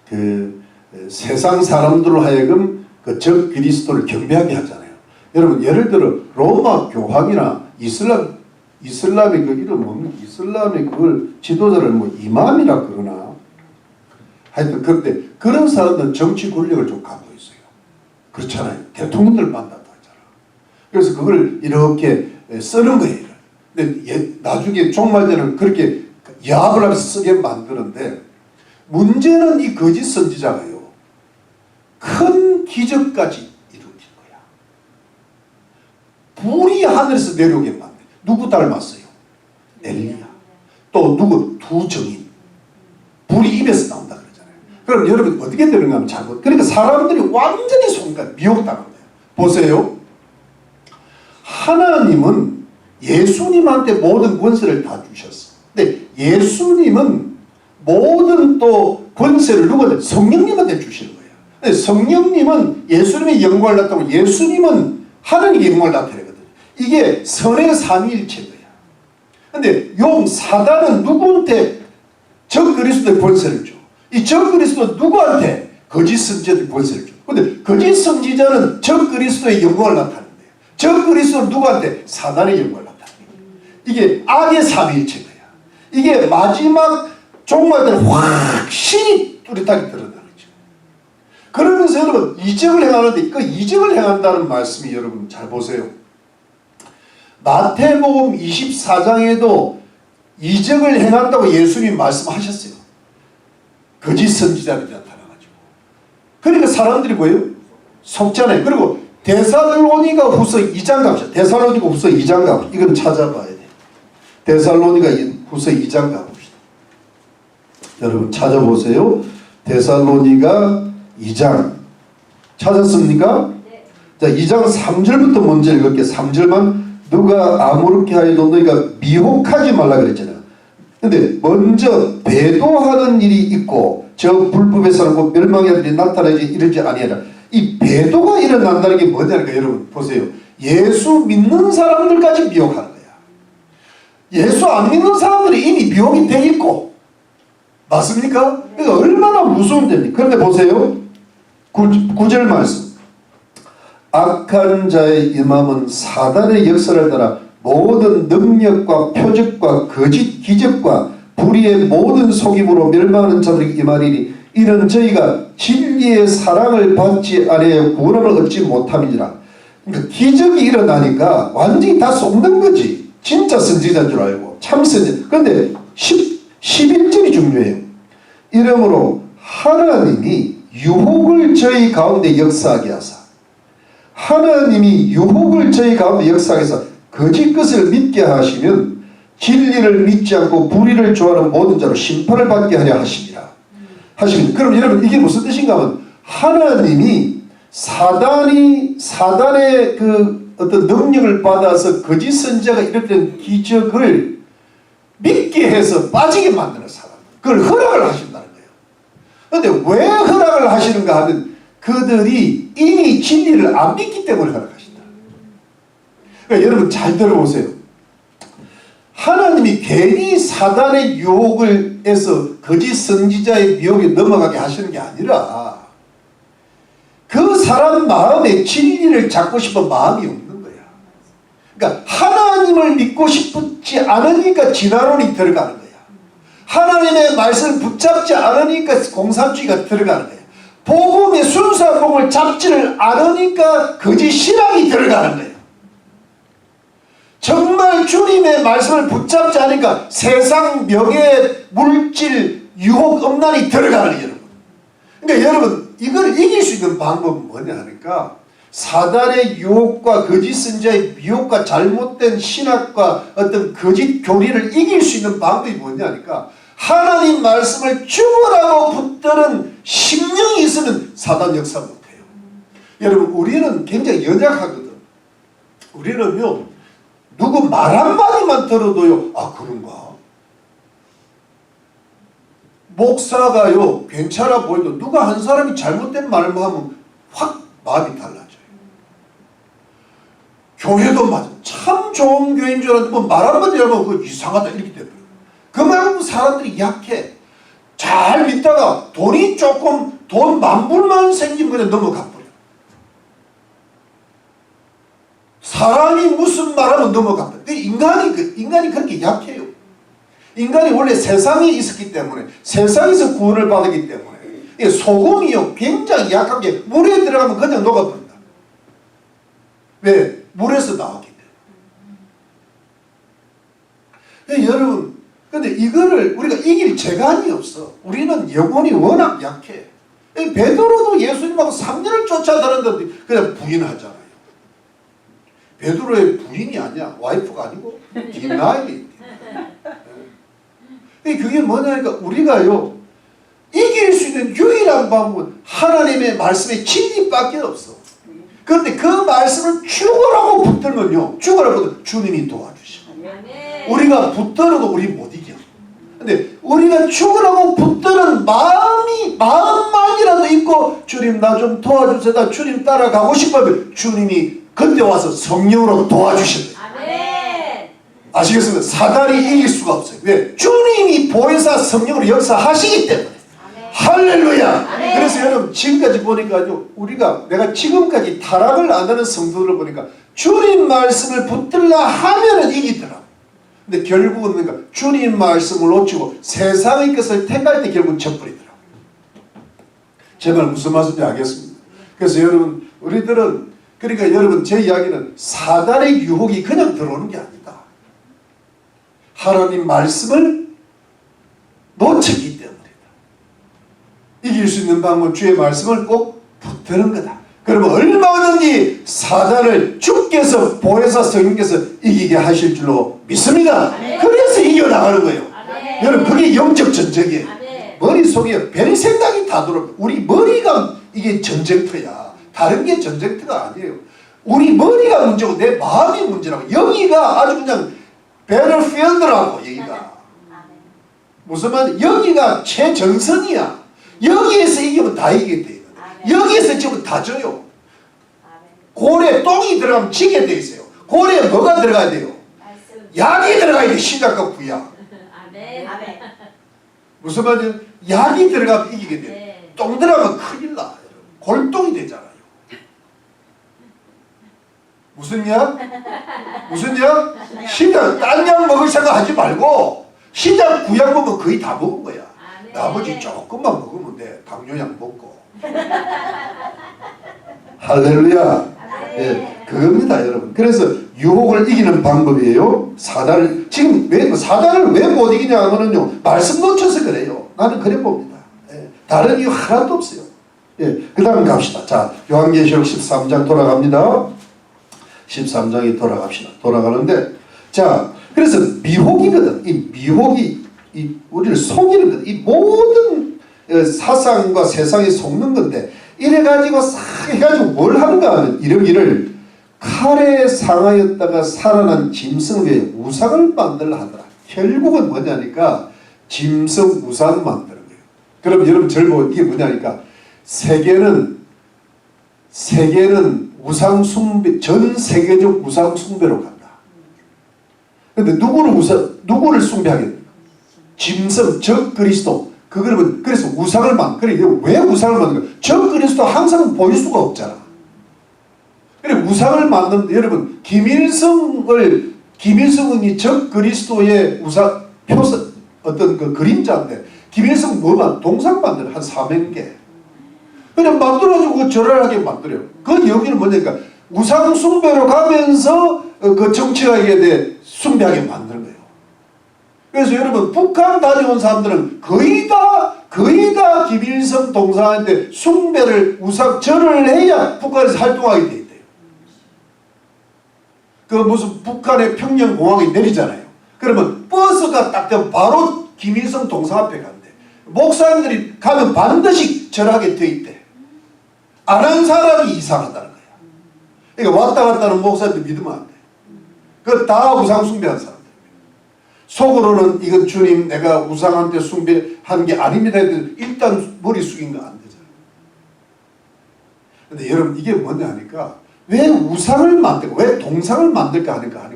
그 세상 사람들로 하여금 그 적 그리스도를 경배하게 하잖아요. 여러분 예를 들어 로마 교황이나 이슬람의 그 이름 뭡니까? 이슬람의 그걸 지도자를 뭐 이맘이라 그러나 하여튼 그런데 그런 사람들은 정치 권력을 좀 갖고 있어요. 그렇잖아요. 대통령들 만났다 하잖아. 그래서 그걸 이렇게 쓰는 거예요. 근데 나중에 종말되는 그렇게 야합을 하면서 쓰게 만드는데 문제는 이 거짓 선지자가요 큰 기적까지 이루어진 거야. 불이 하늘에서 내려오게 만든. 누구 닮았어요? 엘리야. 또 누구? 두 정인. 불이 입에서 나온다 그러잖아요. 그럼 여러분 어떻게 되는가 하면 잘못. 그러니까 사람들이 완전히 미혹당한 거예요. 보세요. 하나님은 예수님한테 모든 권세를 다 주셨어. 근데 예수님은 모든 또 권세를 누구한테? 성령님한테 주시는 거예요. 근데 성령님은 예수님의 영광을 나타내고 예수님은 하나님의 영광을 나타내거든요. 이게 선의 삼위일체인 거야. 근데 사단은 누구한테? 적 그리스도의 권세를 줘. 이 적 그리스도는 누구한테? 거짓 선지자들의 권세를 줘. 근데 거짓 선지자는 적 그리스도의 영광을 나타낸대요. 적 그리스도는 누구한테? 사단의 영광을 나타내요. 이게 악의 삼위일체인 거야. 이게 마지막 종말 때는 확실히 뚜렷하게 드러나는 거죠. 그러면서 여러분 이적을 행하는데 그 이적을 행한다는 말씀이 여러분 잘 보세요. 마태복음 24장에도 이적을 행한다고 예수님 말씀하셨어요. 거짓 선지자들이 나타나가지고. 그러니까 사람들이 뭐예요? 속잖아요. 그리고 데살로니가 후서 2장 갑시다. 데살로니가 후서 2장 가봅시다. 이건 찾아봐야 돼. 데살로니가 후서 2장 가봅시다. 여러분 찾아보세요. 데살로니가 2장 찾았습니까? 네. 자, 2장 3절부터 먼저 읽을게요. 3절만. 누가 아무렇게 하여도 너희가 미혹하지 말라 그랬잖아요. 근데 먼저 배도하는 일이 있고 저 불법에서는 곧 멸망의 아들이 나타나지 이러지 아니하라. 이 배도가 일어난다는 게 뭐냐니까 여러분 보세요. 예수 믿는 사람들까지 미혹하는 거야. 예수 안 믿는 사람들이 이미 미혹이 돼 있고 맞습니까? 그러니까 얼마나 무서운 됩니까? 그런데 보세요. 9절 말씀. 악한 자의 임함은 사단의 역사를 따라 모든 능력과 표적과 거짓 기적과 불의의 모든 속임으로 멸망하는 자들에게 임하리니 이는 저희가 진리의 사랑을 받지 아니하여 구원을 얻지 못함이니라. 그러니까 기적이 일어나니까 완전히 다 속는 거지. 진짜 선지자인 줄 알고 참 선지자. 그런데 11절이 중요해요. 이러므로 하나님이 유혹을 저희 가운데 역사하게 하사 하나님이 유혹을 저희 가운데 역사하게 해서 거짓 것을 믿게 하시면 진리를 믿지 않고 불의를 좋아하는 모든 자로 심판을 받게 하려 하십니다. 그럼 여러분 이게 무슨 뜻인가 하면 하나님이 사단의 그 어떤 능력을 받아서 거짓 선지자가 이랬던 기적을 믿게 해서 빠지게 만드는 사람. 그걸 허락을 하신다는 거예요. 그런데 왜 허락을 하시는가 하면 그들이 이미 진리를 안 믿기 때문에 허락하신다. 그러니까 여러분 잘 들어보세요. 하나님이 괜히 사단의 유혹을 해서 거짓 선지자의 미혹에 넘어가게 하시는 게 아니라 그 사람 마음에 진리를 잡고 싶은 마음이 없는 거야. 그러니까 하나님을 믿고 싶지 않으니까 진화론이 들어가는 거야. 하나님의 말씀을 붙잡지 않으니까 공산주의가 들어가는 거야. 복음의 순수한 복음을 잡지를 않으니까 거짓 신앙이 들어가는 거예요. 정말 주님의 말씀을 붙잡지 않으니까 세상 명예, 물질, 유혹, 음란이 들어가는 거예요. 여러분. 그러니까 여러분 이걸 이길 수 있는 방법은 뭐냐 하니까 사단의 유혹과 거짓 선지자의 미혹과 잘못된 신학과 어떤 거짓 교리를 이길 수 있는 방법이 뭐냐 하니까 하나님 말씀을 죽으라고 붙드는 심령이 있으면 사단 역사 못해요. 여러분 우리는 굉장히 연약하거든. 우리는요 누구 말 한마디만 들어도요 아 그런가? 목사가요 괜찮아 보여도 누가 한 사람이 잘못된 말만 하면 확 마음이 달라져요. 교회도 맞아. 참 좋은 교회인 줄 알았는데 뭐 말 한마디 하면 그거 이상하다 이렇게 돼버려요. 그만큼 사람들이 약해. 잘 믿다가 돈이 조금 돈 만불만 생기면 그냥 넘어가 버려. 사람이 무슨 말하면 넘어가 버려. 인간이 그렇게 약해요. 인간이 원래 세상에 있었기 때문에 세상에서 구원을 받았기 때문에 소금이요 굉장히 약한 게 물에 들어가면 그냥 녹아버린다. 왜? 물에서 나왔기 때문에. 여러분 근데 이거를 우리가 이길 재간이 없어. 우리는 영혼이 워낙 약해. 베드로도 예수님하고 3년을 쫓아다녔는데 그냥 부인하잖아요. 베드로의 부인이 아니야. 와이프가 아니고 디나이. 그게 뭐냐니까 우리가요 이길 수 있는 유일한 방법은 하나님의 말씀의 진리밖에 없어. 그런데 그 말씀을 죽으라고 붙들면요 죽으라고 주님이 도와주셔. 우리가 붙들어도 우리 못 이겨. 근데 우리가 죽으라고 붙드는 마음만이라도 있고 주님 나 좀 도와주세요. 나 주님 따라가고 싶으면 주님이 그때 와서 성령으로 도와주신다. 아시겠습니까? 사단이 이길 수가 없어요. 왜? 주님이 보혜사 성령으로 역사하시기 때문에. 할렐루야. 그래서 여러분 지금까지 보니까요 내가 지금까지 타락을 안 하는 성도들을 보니까 주님 말씀을 붙들라 하면은 이기더라. 근데 결국은 뭔가 주님 말씀을 놓치고 세상의 것을 택할 때 결국은 져버리더라고요. 제 말 무슨 말씀인지 알겠습니다. 그래서 여러분 우리들은 그러니까 여러분 제 이야기는 사단의 유혹이 그냥 들어오는 게 아니다. 하나님 말씀을 놓쳤기 때문이다. 이길 수 있는 방법은 주의 말씀을 꼭 붙드는 거다. 그러면 얼마든지 사단을 주께서 보혜사 성령께서 이기게 하실 줄로 믿습니다. 그래서 이겨나가는 거예요. 여러분 그게 영적 전쟁이에요. 머릿속에 별 생각이 다 들어. 우리 머리가 이게 전쟁터야. 다른 게 전쟁터가 아니에요. 우리 머리가 문제고 내 마음이 문제라고. 여기가 아주 그냥 배틀필드라고. 여기가 무슨 말? 여기가 최전선이야. 여기에서 이기면 다 이기게 돼. 여기에서 지금 다 져요. 고래 똥이 들어가면 지게 돼 있어요. 고래에 뭐가 들어가야 돼요? 약이 들어가야 돼. 신약과 구약. 무슨 말이에요? 약이 들어가면 이기게 돼요. 똥 들어가면 큰일 나. 골똥이 되잖아요. 무슨 약? 무슨 약? 신약. 딴 약 먹을 생각 하지 말고 신약 구약 먹으면 거의 다 먹은 거야. 나머지 조금만 먹으면 돼. 당뇨약 먹고. 할렐루야. 예, 그겁니다, 여러분. 그래서 유혹을 이기는 방법이에요. 사단을 지금 사단을 왜 못 이기냐 하면요, 말씀 놓쳐서 그래요. 나는 그래 봅니다. 예, 다른 이유 하나도 없어요. 예, 그다음 갑시다. 자, 요한계시록 13장 돌아갑니다. 13장에 돌아가는데, 자, 그래서 미혹이거든. 이 미혹이 우리를 속이는 거든. 이 모든 사상과 세상에 속는 건데. 이래가지고 싹 해가지고 뭘 하는가 하면 이러기를 칼에 상하였다가 살아난 짐승을 위해 우상을 만들라 하더라. 결국은 뭐냐니까 짐승 우상 만드는 거예요. 그럼 여러분 절 보고 이게 뭐냐니까 세계는 우상 숭배, 전 세계적 우상 숭배로 간다. 근데 누구를 숭배하겠냐? 짐승, 적 그리스도. 그래서 우상을 그래, 왜 우상을 만든 거야? 적 그리스도 항상 보일 수가 없잖아. 그래, 우상을 만든, 여러분, 김일성이 적 그리스도의 우상, 표서, 어떤 그 그림자인데, 김일성 뭐만, 동상 만들어, 한 400개. 그냥 만들어가지고 절하게 만들어요. 그 여기는 뭐냐니까, 우상 숭배로 가면서 그 정치가에게 대해 숭배하게 만드는 거예요. 그래서 여러분 북한 다녀온 사람들은 거의 다 김일성 동상한테 숭배를 절을 해야 북한에서 활동하게 돼 있대요. 그 무슨 북한의 평양공항에 내리잖아요. 그러면 버스가 딱 되면 바로 김일성 동상 앞에 간대. 목사님들이 가면 반드시 절하게 돼 있대. 안 한 사람이 이상하다는 거야. 그러니까 왔다 갔다 하는 목사님들 믿으면 안 돼. 그거 다 우상 숭배한 사람. 속으로는 이건 주님 내가 우상한테 숭배한 게 아닙니다 해도 일단 머리 숙인 거 안 되잖아요. 근데 여러분 이게 뭐냐 하니까 왜 우상을 만들고 왜 동상을 만들까 하니까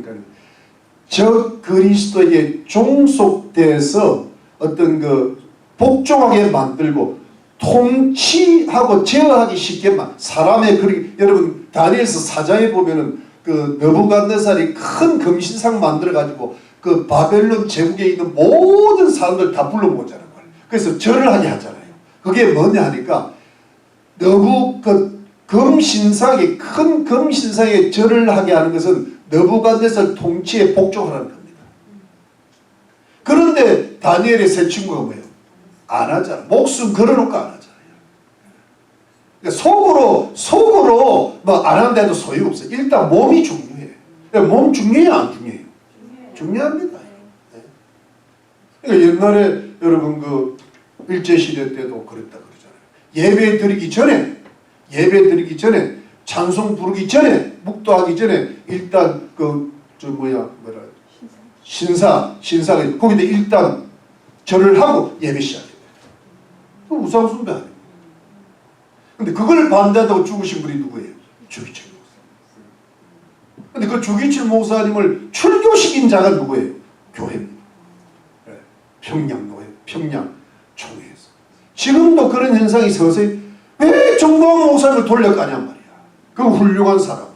저 그리스도에게 종속돼서 어떤 그 복종하게 만들고 통치하고 제어하기 쉽게만 사람의 여러분 다니엘서 4장에 보면은 그 느부갓네살이 큰 금신상 만들어 가지고 그 바벨론 제국에 있는 모든 사람들 다 불러 모으자는 거예요. 그래서 절을 하게 하잖아요. 그게 뭐냐 하니까 그 금신상에 큰 금신상에 절을 하게 하는 것은 느부갓네살 통치에 복종하라는 겁니다. 그런데 다니엘의 세 친구가 뭐예요? 안 하잖아. 목숨 걸어놓고 안 하잖아요. 그러니까 속으로 뭐 안 한다해도 소용없어요. 일단 몸이 중요해. 몸 중요해요, 안 중요해요? 중요합니다. 네. 그러니까 옛날에 여러분 그 일제시대 때도 그랬다 그러잖아요. 예배 드리기 전에 찬송 부르기 전에 묵도하기 전에 일단 신사가 거기다 일단 절을 하고 예배 시작해요. 그 우상 숭배 아니에요. 근데 그걸 반대한다고 죽으신 분이 누구예요? 주기철 목사. 근데 그 주기철 목사님을 출교시킨 자가 누구예요? 교회입니다. 네. 평양교회, 평양총회에서. 지금도 그런 현상이 서서히 왜 정광 목사님을 돌려가냔 말이야. 그 훌륭한 사람을.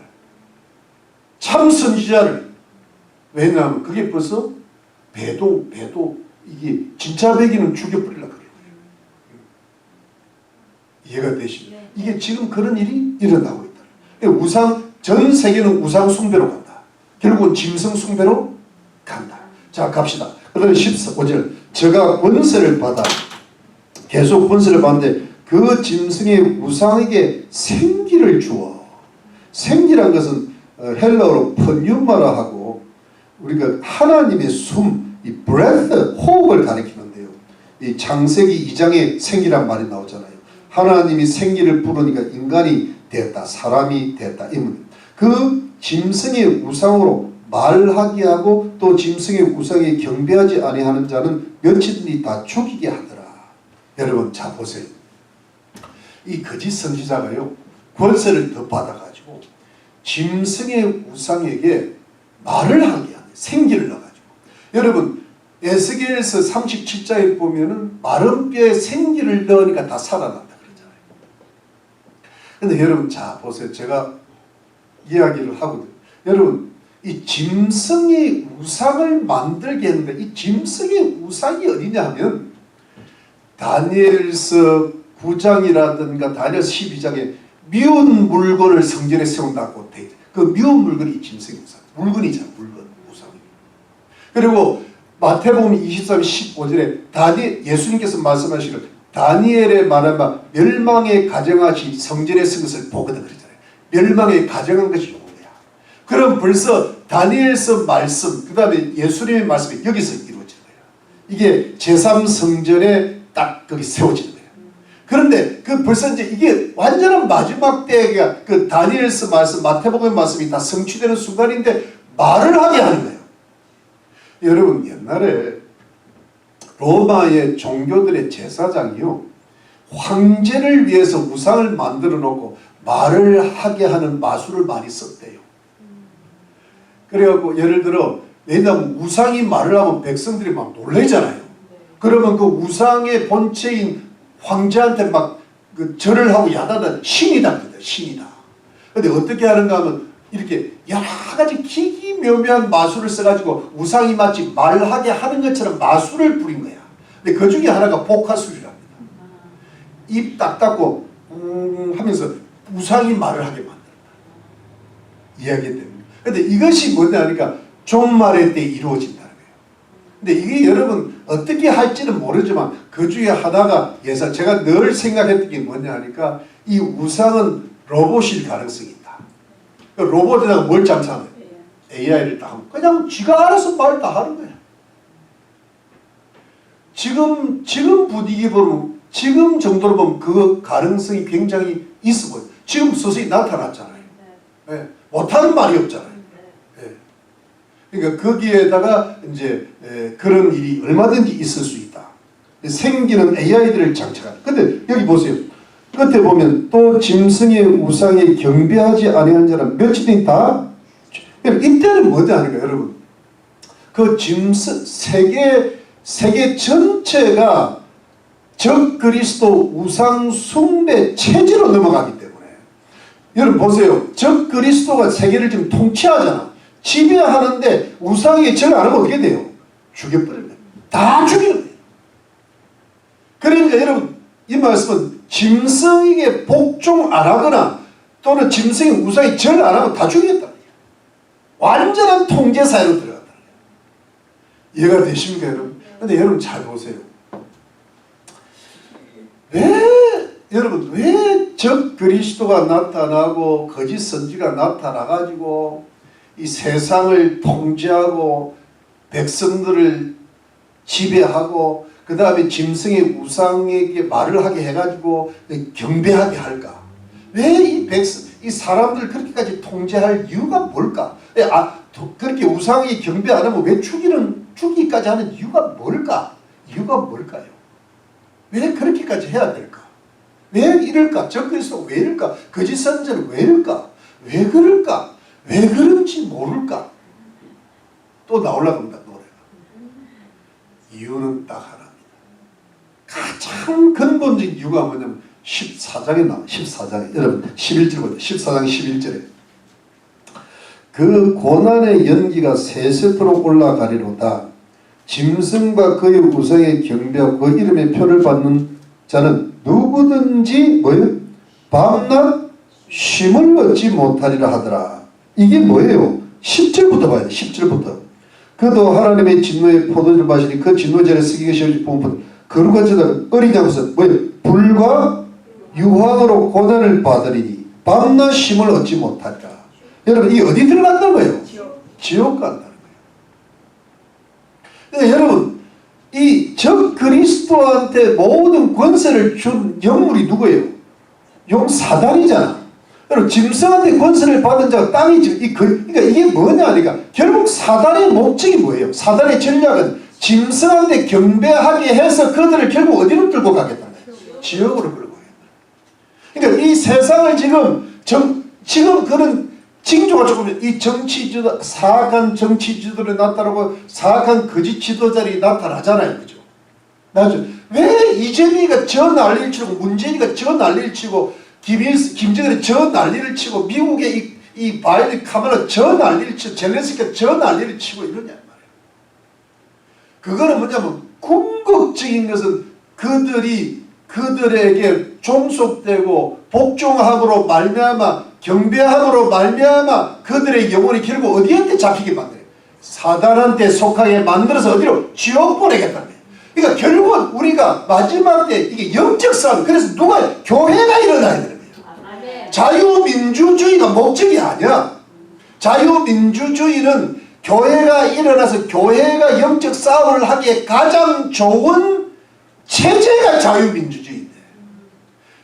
참 선지자를. 왜냐하면 그게 벌써 배도 이게 진짜 배기는 죽여버리려고 그래요. 이해가 되시죠? 이게 지금 그런 일이 일어나고 있다. 우상, 전 세계는 우상 숭배로 간다. 결국은 짐승 숭배로 간다. 자, 갑시다. 그 다음에 15절. 저가 권세를 받아, 계속 권세를 받는데 그 짐승의 우상에게 생기를 주어. 생기란 것은 헬라어로 펀유마라 하고 우리가 하나님의 숨, 이 breath, 호흡을 가리키는데요. 이 창세기 2장에 생기란 말이 나오잖아요. 하나님이 생기를 부르니까 인간이 됐다, 사람이 됐다. 그 짐승의 우상으로 말하게 하고 또 짐승의 우상에 경배하지 아니하는 자는 며칠이 다 죽이게 하더라. 여러분, 자 보세요. 이 거짓 선지자가요, 권세를 더 받아가지고 짐승의 우상에게 말을 하게 하네. 생기를 넣어가지고. 여러분, 에스겔서 37장에 보면은 마른 뼈에 생기를 넣으니까 다 살아난다 그러잖아요. 근데 여러분, 자 보세요. 제가 이야기를 하거든요. 여러분, 이 짐승의 우상을 만들게 했는데 이 짐승의 우상이 어디냐 하면 다니엘서 9장이라든가 다니엘서 12장에 미운 물건을 성전에 세운다고 돼 있어요. 그 미운 물건이 이 짐승의 우상. 물건이잖아. 물건, 우상이. 그리고 마태복음 23, 15절에 예수님께서 말씀하시는 다니엘에 말한 바 멸망에 가정하시 성전에 쓴 것을 보거든 그러잖아요. 멸망에 가정한 것이 요거야. 그럼 벌써 다니엘서 말씀, 그 다음에 예수님의 말씀이 여기서 이루어지는 거예요. 이게 제3성전에 딱 거기 세워지는 거예요. 그런데 그 벌써 이제 이게 완전한 마지막 때가 그 다니엘서 말씀, 마태복음의 말씀이 다 성취되는 순간인데 말을 하게 하는 거예요. 여러분, 옛날에 로마의 종교들의 제사장이요, 황제를 위해서 우상을 만들어 놓고 말을 하게 하는 마술을 많이 썼대요. 그래갖고 예를 들어, 왜냐하면 우상이 말을 하면 백성들이 막 놀라잖아요. 그러면 그 우상의 본체인 황제한테 막 그 절을 하고 야단하는 신이다. 신이다. 근데 어떻게 하는가 하면 이렇게 여러 가지 기기묘묘한 마술을 써가지고 우상이 마치 말하게 하는 것처럼 마술을 부린 거야. 근데 그 중에 하나가 복화술이랍니다. 입 딱 닫고 하면서 우상이 말을 하게 만든다. 이야기했답니다. 근데 이것이 뭐냐 하니까 종말의 때 이루어진다는 거예요. 근데 이게 여러분 어떻게 할지는 모르지만 그 중에 하나가 제가 늘 생각했던 게 뭐냐 하니까 이 우상은 로봇일 가능성이 있다. 로봇에다가 뭘 장착하는 거예요? AI를 딱 하면 그냥 지가 알아서 말 다 하는 거야. 지금 분위기 보면 지금 정도로 보면 그 가능성이 굉장히 있어 보여요. 지금 서서히 나타났잖아요. 네. 못하는 말이 없잖아요. 네. 그러니까 거기에다가 이제 그런 일이 얼마든지 있을 수 있다. 생기는 AI들을 장착하는. 근데 여기 보세요. 끝에 보면 또 짐승의 우상에 경배하지 아니한 자는 며칠이 다. 이때는 뭐냐 하니까 여러분, 그 짐승 세계 전체가 적 그리스도 우상 숭배 체제로 넘어가기 때문에 여러분 보세요. 적 그리스도가 세계를 지금 통치하잖아. 지배하는데 우상에게 절 안 하면 어떻게 돼요? 죽여버리는 거예요. 다 죽이는 거예요. 그러니까 여러분 이 말씀은 짐승에게 복종 안 하거나 또는 짐승의 우상에 절 안 하면 다 죽이겠다는 거예요. 완전한 통제 사회로 들어간다는 거예요. 이해가 되십니까 여러분? 근데 여러분 잘 보세요. 여러분 왜 적 그리스도가 나타나고 거짓 선지가 나타나가지고 이 세상을 통제하고 백성들을 지배하고 그 다음에 짐승의 우상에게 말을 하게 해가지고 경배하게 할까? 왜 이 사람들 그렇게까지 통제할 이유가 뭘까? 그렇게 우상에게 경배 안 하면 왜 죽이기까지 하는 이유가 뭘까? 이유가 뭘까요? 왜 그렇게까지 해야 될까? 왜 이럴까? 적 그리스도가 왜 이럴까? 거짓 선지자는 왜 이럴까? 왜 그럴까? 왜 그런지 모를까? 또 나오려고 합니다. 노래가. 이유는 딱 하나입니다. 가장 근본적인 이유가 뭐냐면 14장에 나와요. 14장에. 여러분 11절부터 14장 11절에 그 고난의 연기가 세세토록 올라가리로다. 짐승과 그의 우상에 경배하고 그 이름의 표를 받는 자는 누구든지 뭐예요? 밤낮 쉼을 얻지 못하리라 하더라. 이게 뭐예요? 10절부터 봐야 돼. 10절부터. 그도 하나님의 진노의 포도주를 마시니 그 진노자를 쓰기 시험지 부은 거룩한 자들 어린 양에서 뭐예요? 불과 유황으로 고난을 받으리니 밤낮 쉼을 얻지 못하리라. 여러분 이 어디 들어간다는 거예요? 지옥 간다는 거예요. 그러니까 여러분 이 적 그리스도한테 모든 권세를 준 영물이 누구예요? 용 사단이잖아. 여러분 짐승한테 권세를 받은 자가 땅이지. 그러니까 이게 뭐냐 하니까 결국 사단의 목적이 뭐예요? 사단의 전략은 짐승한테 경배하게 해서 그들을 결국 어디로 끌고 가겠다는 거예요? 지옥으로 끌고 가겠다. 그러니까 이 세상을 지금 그런 징조가 조금 이 정치주도 사악한 정치주들이 나타나고 사악한 거짓 지도자들이 나타나잖아요, 그죠? 맞죠? 왜 이재명이가 저 난리를 치고 문재인이가 저 난리를 치고 김정은이 저 난리를 치고 미국의 이 바이든 카메라 저 난리를 치고 젤렌스키가 저 난리를 치고 이러냐 말이에요. 그거는 뭐냐면 궁극적인 것은 그들에게 종속되고 복종함으로 말미암아 경배함으로 말미암아 그들의 영혼이 결국 어디한테 잡히게 만들어요? 사단한테 속하게 만들어서 어디로? 지옥 보내겠다는 거예요. 그러니까 결국은 우리가 마지막 때 이게 영적 싸움, 그래서 누가 교회가 일어나야 되는 거예요. 자유민주주의가 목적이 아니야. 자유민주주의는 교회가 일어나서 교회가 영적 싸움을 하기에 가장 좋은 체제가 자유민주주의인데,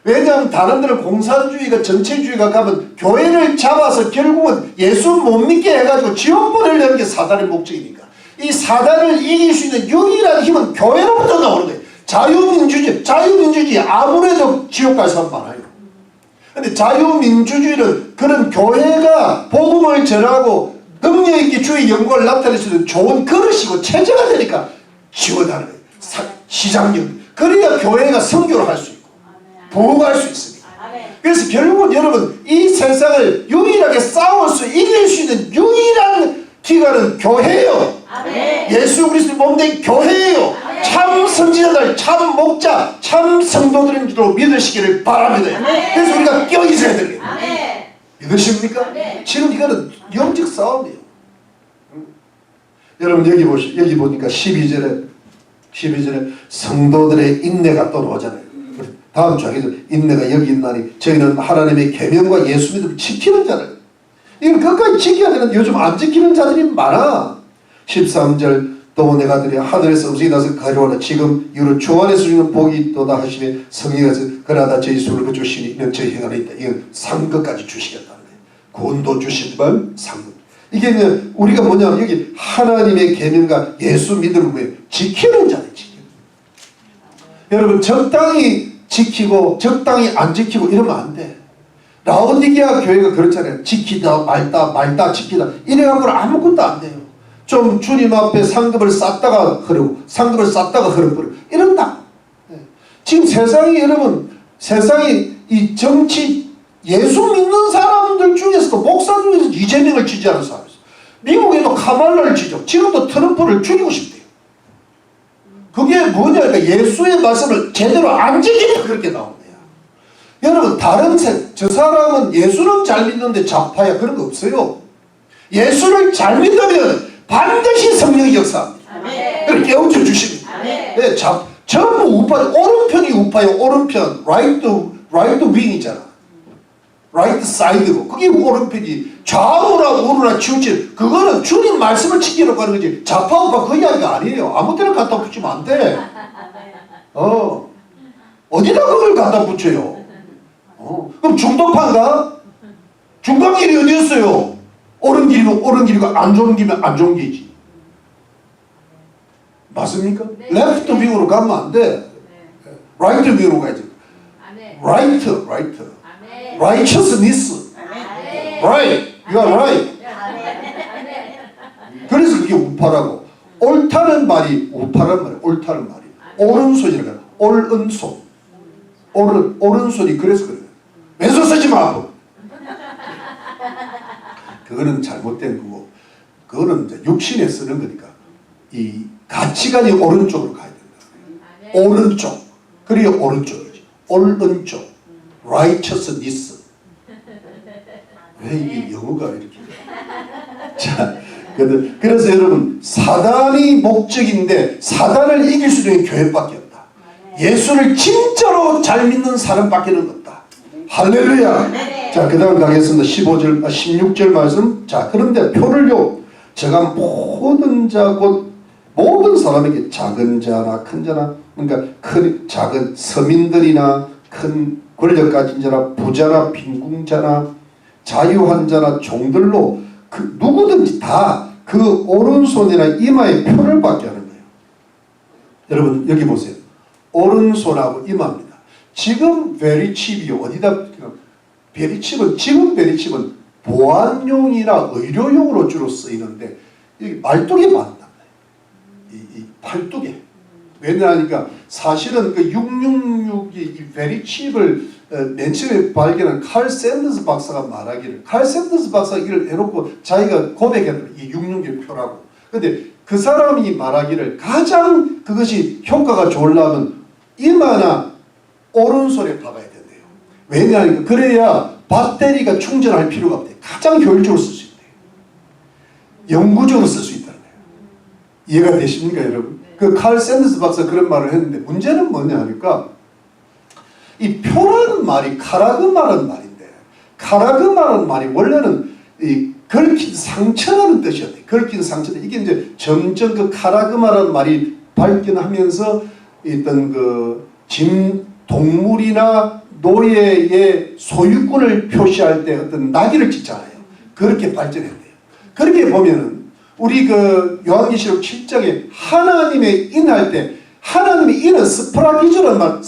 왜냐하면 다른 데는 공산주의가 전체주의가 가면 교회를 잡아서 결국은 예수 못 믿게 해가지고 지옥 보내려는 게 사단의 목적이니까 이 사단을 이길 수 있는 유일한 힘은 교회로부터 나오는 거예요. 자유민주주의 아무래도 지옥 갈 사람 많아요. 근데 자유민주주의는 그런 교회가 복음을 전하고 능력있게 주의 영광을 나타낼 수 있는 좋은 그릇이고 체제가 되니까 지원하는 거예요. 시장력. 그래야 교회가 선교를 할 수 있고 부흥할 수 있습니다. 그래서 결국은 여러분 이 세상을 유일하게 싸울 수 이길 수 있는 유일한 기관은 교회예요. 예수 그리스도의 몸된 교회예요. 참 선지자들, 참 목자, 참 성도들인 줄로 믿으시기를 바랍니다. 그래서 우리가 껴있어야 되는 거예요. 믿으십니까? 지금 이거는 영적 싸움이에요. 여러분 여기 보니까 12절에 성도들의 인내가 또 나오잖아요. 다음 장에서 인내가 여기 있나니 저희는 하나님의 계명과 예수 믿음을 지키는 자들. 이건 끝까지 지켜야 되는, 요즘 안 지키는 자들이 많아. 13절 또 내가 드려 하늘에서 음성이 나서 가져오라. 지금 이후로 주 안에서 주는 복이 있도다 하시며 성령께서 그러나 저희 손을 그주시니 이는 저희 행안에 있다. 이건 상급까지 주시겠다는 거예요. 구원도 주시지만 상급. 이게 우리가 뭐냐면 여기 하나님의 계명과 예수 믿음을 뭐예요? 지키는 자들 지키는. 여러분 적당히 지키고 적당히 안 지키고 이러면 안 돼. 라오디게아 교회가 그렇잖아요. 지키다 말다 지키다 이래갖고는 아무것도 안 돼요. 좀 주님 앞에 상급을 쌓다가 흐르고 상급을 쌓다가 흐르고 이런다. 지금 세상이 여러분 세상이 이 정치 예수 믿는 사람들 중에서도 목사 중에서 이재명을 지지하는 사람이 있어요. 미국에도 카말라를 지죠. 지금도 트럼프를 죽이고 싶대요. 그게 뭐냐 그러니까 예수의 말씀을 제대로 안 지키면 그렇게 나옵니다. 여러분 저 사람은 예수는 잘 믿는데 좌파야 그런 거 없어요. 예수를 잘 믿으면 반드시 성령이 역사합니다. 그걸 깨우쳐 주십니다. 네, 전부 우파, 오른편이 우파예요. 오른편, right wing이잖아. right side고 그게 오른편이 좌우나 우르나 치우치 그거는 주님 말씀을 지키려고 하는 거지 좌파 우파 그 이야기가 아니에요. 아무 데나 갖다 붙이면 안 돼. 어디다 그걸 갖다 붙여요. 그럼 중도파인가? 중간길이 어디 있어요? 옳은 길이면 옳은 길이고 안 좋은 길이면 안 좋은 길이지. 맞습니까? 레프트 윙으로 가면 안 돼. 라이트 윙으로 가야지. 라이트. righteousness. right. You are right. 그래서 그게 우파라고. 옳다는 말이 우파란 말이야. 옳다는 말이. 오른손이라고 해요. 오른손. 오른손이 그래서 그래요. 왼손 쓰지 마. 그거는 잘못된 거고 그거는 이제 육신에 쓰는 거니까 이 가치관이 오른쪽으로 가야 된다. 오른쪽. 그리고 오른쪽이지. 오른쪽. righteousness. 왜 이게 영어가 이렇게. 자, 그래서 여러분, 사단이 목적인데 사단을 이길 수 있는 교회밖에 없다. 예수를 진짜로 잘 믿는 사람밖에 없다. 할렐루야. 자, 그 다음 가겠습니다. 16절 말씀. 자, 그런데 표를요, 제가 모든 자 곧 모든 사람에게 작은 자나 큰 자나, 그러니까 작은 서민들이나 큰 권력 가진 자나 부자나 빈궁자나 자유한 자나 종들로 그 누구든지 다 그 오른손이나 이마에 표를 받게 하는 거예요. 여러분 여기 보세요. 오른손하고 이마입니다. 지금 베리칩이 어디다, 지금 베리칩은 보안용이나 의료용으로 주로 쓰이는데 이 말뚝에 받는다. 이 팔뚝에. 왜냐하니까 사실은 그 666이 이 베리칩을 맨 처음에 발견한 칼 샌더스 박사가 말하기를, 칼 샌더스 박사가 이를 해놓고 자기가 고백했던 이 666의 표라고. 근데 그 사람이 말하기를 가장 그것이 효과가 좋으려면 이마나 오른손에 박아야 된대요. 왜냐하니까 그래야 배터리가 충전할 필요가 없대요. 가장 효율적으로 쓸 수 있대요. 영구적으로 쓸 수 있다는 거예요. 이해가 되십니까 여러분? 그 칼 샌더스 박사 그런 말을 했는데 문제는 뭐냐 하니까 이 표라는 말이 카라그마라는 말인데, 카라그마라는 말이 원래는 이 걸킨 상처라는 뜻이었대요. 걸킨 상처. 이게 이제 점점 그 카라그마라는 말이 발견하면서 있던 그 동물이나 노예의 소유권을 표시할 때 어떤 낙인을 찍잖아요. 그렇게 발전했대요. 그렇게 보면은 우리 그 요한계시록 7장에 하나님의 인할 때 하나님의 인은 스프라기즈라는 말,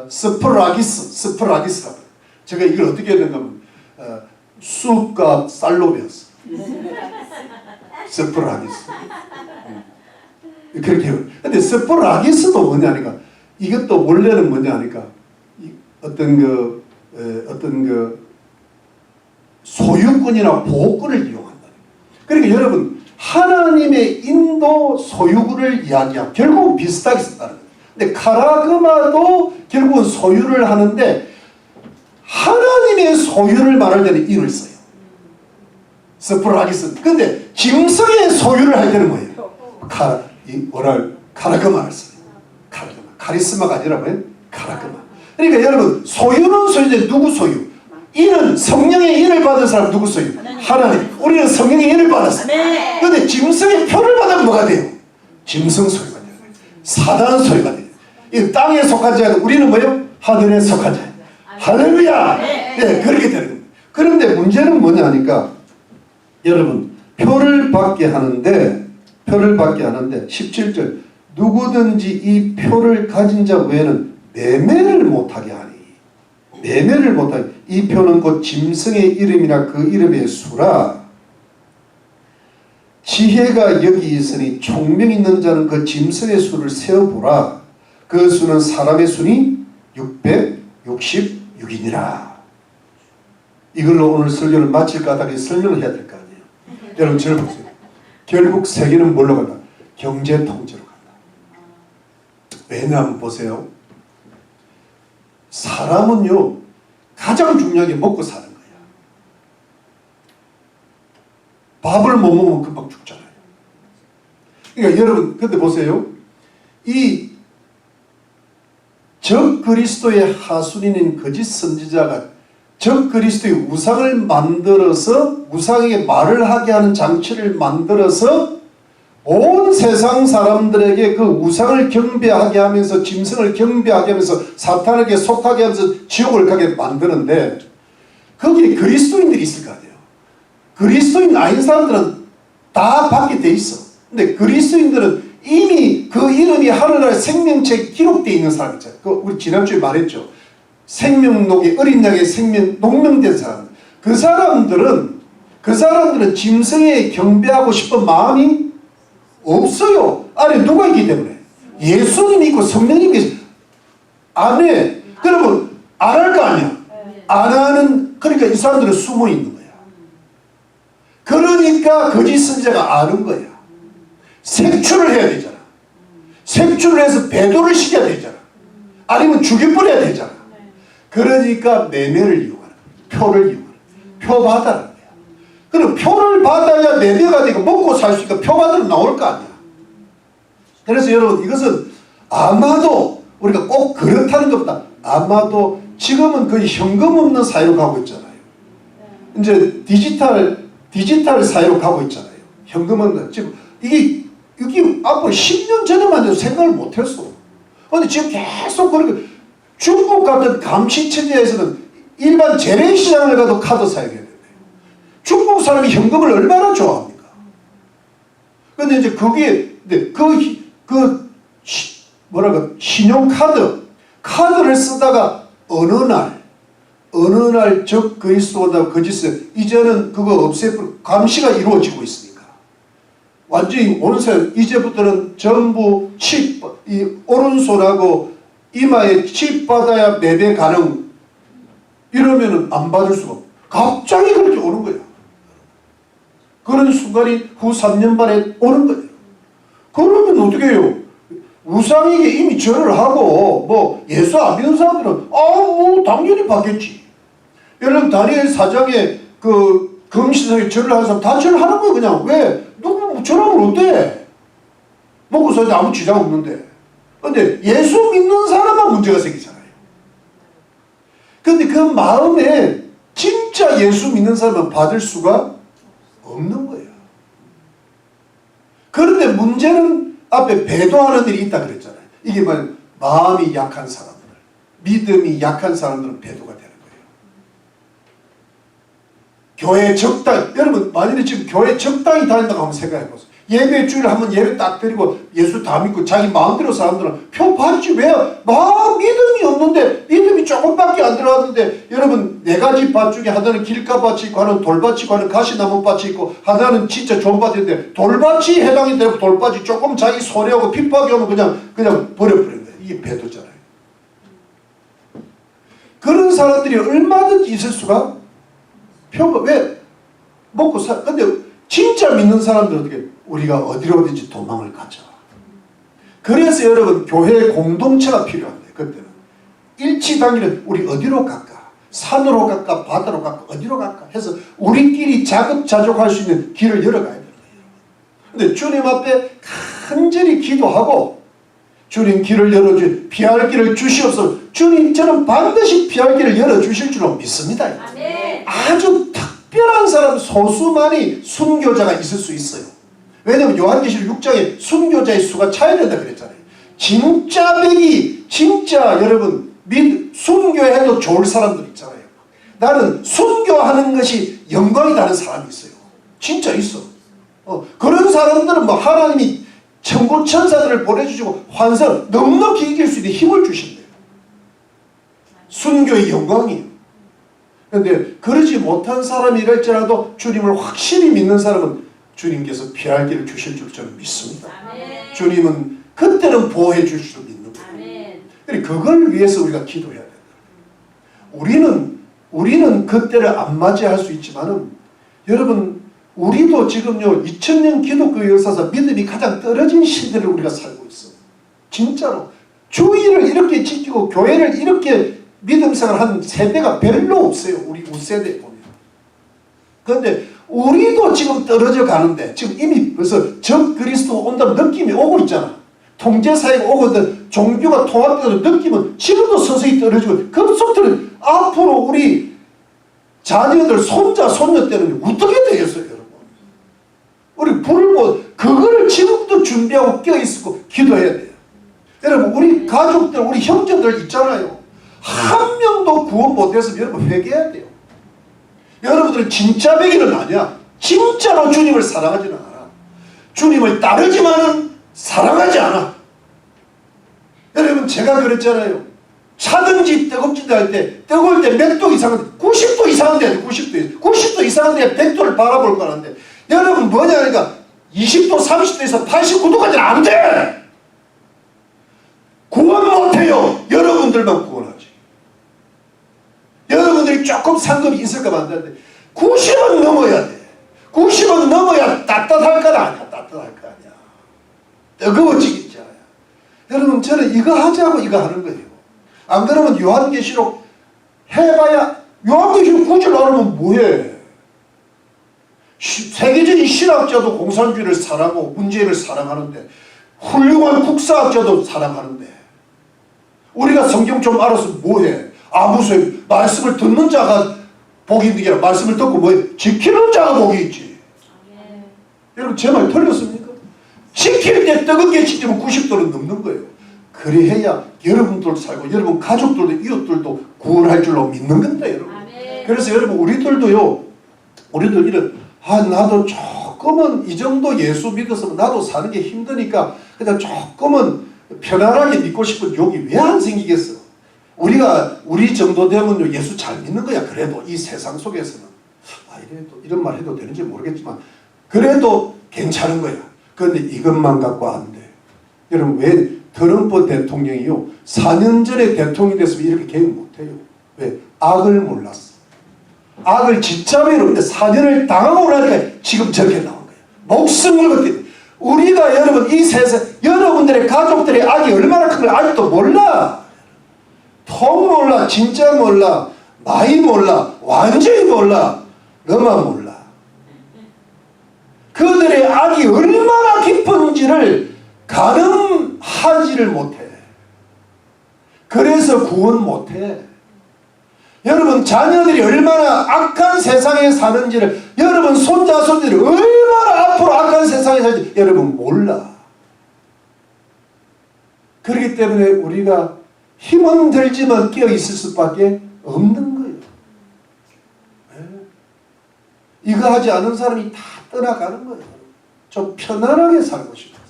스프라기스라고. 제가 이걸 어떻게 해야 되는가 하면 쑥과 쌀로 배웠어. 스프라기스. 그렇게 해요. 근데 스프라기스도 뭐냐니까 이것도 원래는 뭐냐니까 어떤 그 소유권이나 보호권을 이용한다. 그러니까 여러분 하나님의 인도 소유권을 이야기하고 결국 비슷하게 쓴다는 거예요. 근데 카라그마도 결국은 소유를 하는데 하나님의 소유를 말할 때는 인을 써요. 스프라기스. 근데 짐승의 소유를 할 때는 뭐예요? 카라그마를 써요. 카라그마. 카리스마가 아니라 뭐예요? 카라그마. 그러니까 여러분 소유는 소유인데 누구 소유? 이는 성령의 인을 받은 사람 누구 소유? 하나님. 우리는 성령의 인을 받았어요. 그런데 짐승의 표를 받으면 뭐가 돼요? 짐승 소유가 돼요. 사단 소유가 돼요. 이 땅에 속한 자는 우리는 뭐예요? 하늘에 속한 자. 할렐루야. 네, 그렇게 되는 겁니다. 그런데 문제는 뭐냐 하니까 여러분 표를 받게 하는데 17절 누구든지 이 표를 가진 자 외에는 매매를 못하게 하니. 매매를 못하게. 이 표는 곧 짐승의 이름이나 그 이름의 수라. 지혜가 여기 있으니 총명 있는 자는 그 짐승의 수를 세어보라. 그 수는 사람의 수니 666이니라. 이걸로 오늘 설교를 마칠 까닭에 설명을 해야 될 거 아니에요. 여러분 저를 보세요. 결국 세계는 뭘로 간다? 경제 통제로 간다. 왜냐하면 보세요. 사람은요 가장 중요한 게 먹고 사는 거야. 밥을 못 먹으면 금방 죽잖아요. 그러니까 여러분 근데 보세요. 이 적그리스도의 하수인인 거짓 선지자가 적그리스도의 우상을 만들어서 우상에게 말을 하게 하는 장치를 만들어서 온 세상 사람들에게 그 우상을 경배하게 하면서 짐승을 경배하게 하면서 사탄에게 속하게 하면서 지옥을 가게 만드는데 거기에 그리스도인들이 있을 거 아니에요. 그리스도인 아닌 사람들은 다 밖에 돼 있어. 근데 그리스도인들은 이미 그 이름이 하늘나라의 생명책에 기록되어 있는 사람 있잖아요. 우리 지난주에 말했죠. 생명록에 어린 양의 생명 농명된 사람. 그 사람들은 짐승에 경배하고 싶은 마음이 없어요. 안에 누가 있기 때문에. 예수님이 있고 성령님이 계시. 안 해. 그러면 안 할 거 아니야. 안 하는. 그러니까 이 사람들은 숨어 있는 거야. 그러니까 거짓 선지자가 아는 거야. 색출을 해야 되잖아. 색출을 해서 배도를 시켜야 되잖아. 아니면 죽여버려야 되잖아. 그러니까 매매를 이용하는 거야. 표를 이용하는 거야. 표 받아라는 거야. 그럼 표를 받아야 매매가 되고 먹고 살 수 있으니까 표 받으면 나올 거 아니야. 그래서 여러분 이것은 아마도 우리가 꼭 그렇다는 것보다 아마도 지금은 거의 현금 없는 사회로 가고 있잖아요. 이제 디지털 사회로 가고 있잖아요. 현금은 지금 이게 앞으로 10년 전에만 해도 생각을 못했어. 근데 지금 계속 그렇게 중국 같은 감시체제에서는 일반 재래시장을 가도 카드 사용해야 된대요. 중국 사람이 현금을 얼마나 좋아합니까? 근데 이제 거기에 카드를 쓰다가 어느 날 적 그리스도다 거짓을 이제는 그거 없애버리고 감시가 이루어지고 있으니까 완전히 온세 이제부터는 전부 이 오른손하고 이마에 칩 받아야 매매 가능. 이러면은 안 받을 수가 없고 갑자기 그렇게 오는 거야. 그런 순간이 후 3년 만에 오는 거예요. 그러면 어떻게 해요? 우상에게 이미 절을 하고 뭐 예수 안 믿는 사람들은 뭐 당연히 받겠지. 여러분 다니엘 4장에 그 금신상에 절을 하는 사람 다 절하는 거예요. 그냥 왜? 누구 절하면 어때? 먹고 사는데 아무 지장 없는데. 근데 예수 믿는 사람만 문제가 생기잖아요. 근데 그 마음에 진짜 예수 믿는 사람은 받을 수가 없는 거예요. 그런데 문제는 앞에 배도하는 일이 있다 그랬잖아요. 이게 마음이 약한 사람들, 믿음이 약한 사람들은 배도가 되는 거예요. 교회 적당히, 여러분 만일에 지금 교회 적당히 다닌다고 한번 생각해 보세요. 예배 주일 한번 예배 딱 드리고 예수 다 믿고 자기 마음대로 사람들은 표 받지 왜? 막 믿음이 없는데 믿음이 조금밖에 안 들어왔는데 여러분 4가지 밭 중에 하나는 길가밭이 있고 하나는 돌밭이 있고 하나는 가시나무밭이 있고 하나는 진짜 좋은 밭인데 돌밭이 해당이 되고 돌밭이 조금 자기 손해하고 핍박이 오면 그냥 버려버리는 거예요. 이게 배도잖아요. 그런 사람들이 얼마든지 있을 수가 표가 왜? 먹고 근데 진짜 믿는 사람들 어떻게 우리가 어디로든지 도망을 가죠. 그래서 여러분 교회 공동체가 필요한데 그때는 일치당일은 우리 어디로 갈까? 산으로 갈까? 바다로 갈까? 어디로 갈까? 해서 우리끼리 자급자족할 수 있는 길을 열어가야 돼요. 근데 주님 앞에 간절히 기도하고 주님 길을 열어주 피할 길을 주시옵소서. 주님 저는 반드시 피할 길을 열어주실 줄로 믿습니다. 아멘. 아주 특별한 사람 소수만이 순교자가 있을 수 있어요. 왜냐하면 요한계시록 6장에 순교자의 수가 차야 된다 그랬잖아요. 진짜 여러분 순교해도 좋을 사람들 있잖아요. 나는 순교하는 것이 영광이라는 사람이 있어요. 진짜 있어. 그런 사람들은 뭐 하나님이 천군 천사들을 보내주시고 환상 넉넉히 이길 수 있는 힘을 주신대요. 순교의 영광이에요. 그런데 그러지 못한 사람이랄지라도 주님을 확실히 믿는 사람은 주님께서 피할 길을 주실 줄 저는 믿습니다. 아멘. 주님은 그때는 보호해 주실 줄 믿는 거예요. 그걸 위해서 우리가 기도해야 된다. 우리는 그때를 안 맞이할 수 있지만은 여러분 우리도 지금요 2000년 기독교 역사상 믿음이 가장 떨어진 시대를 우리가 살고 있어요. 진짜로 주의를 이렇게 지키고 교회를 이렇게 믿음생활 한 세대가 별로 없어요. 우리 세대에 보면. 그런데 우리도 지금 떨어져 가는데 지금 이미 벌써 적 그리스도 온다는 느낌이 오고 있잖아. 통제사회가 오고 있는 종교가 통합되는 느낌은 지금도 서서히 떨어지고 급속도로 앞으로 우리 자녀들 손자 손녀 때는 어떻게 되겠어요 여러분. 우리 불을 그거를 지금도 준비하고 껴있고 기도해야 돼요. 여러분 우리 가족들 우리 형제들 있잖아요. 한 명도 구원 못해서 여러분 회개해야 돼요. 여러분들은 진짜 배기는 아니야. 진짜로 주님을 사랑하지는 않아. 주님을 따르지만은 사랑하지 않아. 여러분 제가 그랬잖아요. 차든지 뜨겁지도 할 때 뜨거울 때 몇 도 이상한데 90도 이상한데 90도 이상한데 100도를 바라볼 거라는데 여러분 뭐냐 그러니까 20도 30도에서 89도까지는 안 돼. 구원 못해요. 여러분들만 구원하지. 여러분들이 조금 상급이 있을까 안 되는데 90은 넘어야 돼. 90은 정도 넘어야 따뜻할 거 아니야. 따뜻할 거 아니야. 뜨거워지겠지. 여러분 저는 이거 하자고 이거 하는 거예요. 안 그러면 요한계시록 해봐야 요한계시록 구절 안 하면 뭐해. 세계적인 신학자도 공산주의를 사랑하고 문재인을 사랑하는데 훌륭한 국사학자도 사랑하는데 우리가 성경 좀 알아서 뭐해. 무슨 말씀을 듣는 자가 복이 있는 게 아니라 말씀을 듣고 뭐해. 지키는 자가 복이 있지. 여러분 제 말 틀렸습니까? 지킬 때 뜨겁게 지키면 90도는 넘는 거예요. 그래야 여러분들도 살고 여러분 가족들도 이웃들도 구원할 줄로 믿는 겁니다. 여러분. 그래서 여러분 우리들도요. 우리들 이런 나도 조금은 이 정도 예수 믿었으면 나도 사는 게 힘드니까 그냥 조금은 편안하게 믿고 싶은 욕이 왜 안 생기겠어? 우리가 우리 정도 되면 예수 잘 믿는 거야. 그래도 이 세상 속에서는 이래도 이런 말 해도 되는지 모르겠지만 그래도 괜찮은 거야. 그런데 이것만 갖고 안 돼. 여러분 왜 트럼프 대통령이요 4년 전에 대통령이 됐으면 이렇게 개혁 못해요. 왜? 악을 몰랐어. 악을 짓잡으려 근데 4년을 당하고 나니까 지금 저렇게 나온 거예요. 목숨을 걸게. 우리가 여러분 이 세상 여러분들의 가족들의 악이 얼마나 큰 걸 아직도 몰라. 통 몰라. 진짜 몰라. 많이 몰라. 완전히 몰라. 너만 몰라. 그들의 악이 얼마나 깊은지를 가늠하지를 못해. 그래서 구원 못해. 여러분 자녀들이 얼마나 악한 세상에 사는지를 여러분 손자 손들이 얼마나 앞으로 악한 세상에 사는지 여러분 몰라. 그렇기 때문에 우리가 힘은 들지만 깨어 있을 수밖에 없는 거예요. 네. 이거 하지 않은 사람이 다 떠나가는 거예요. 좀 편안하게 살고 싶어서.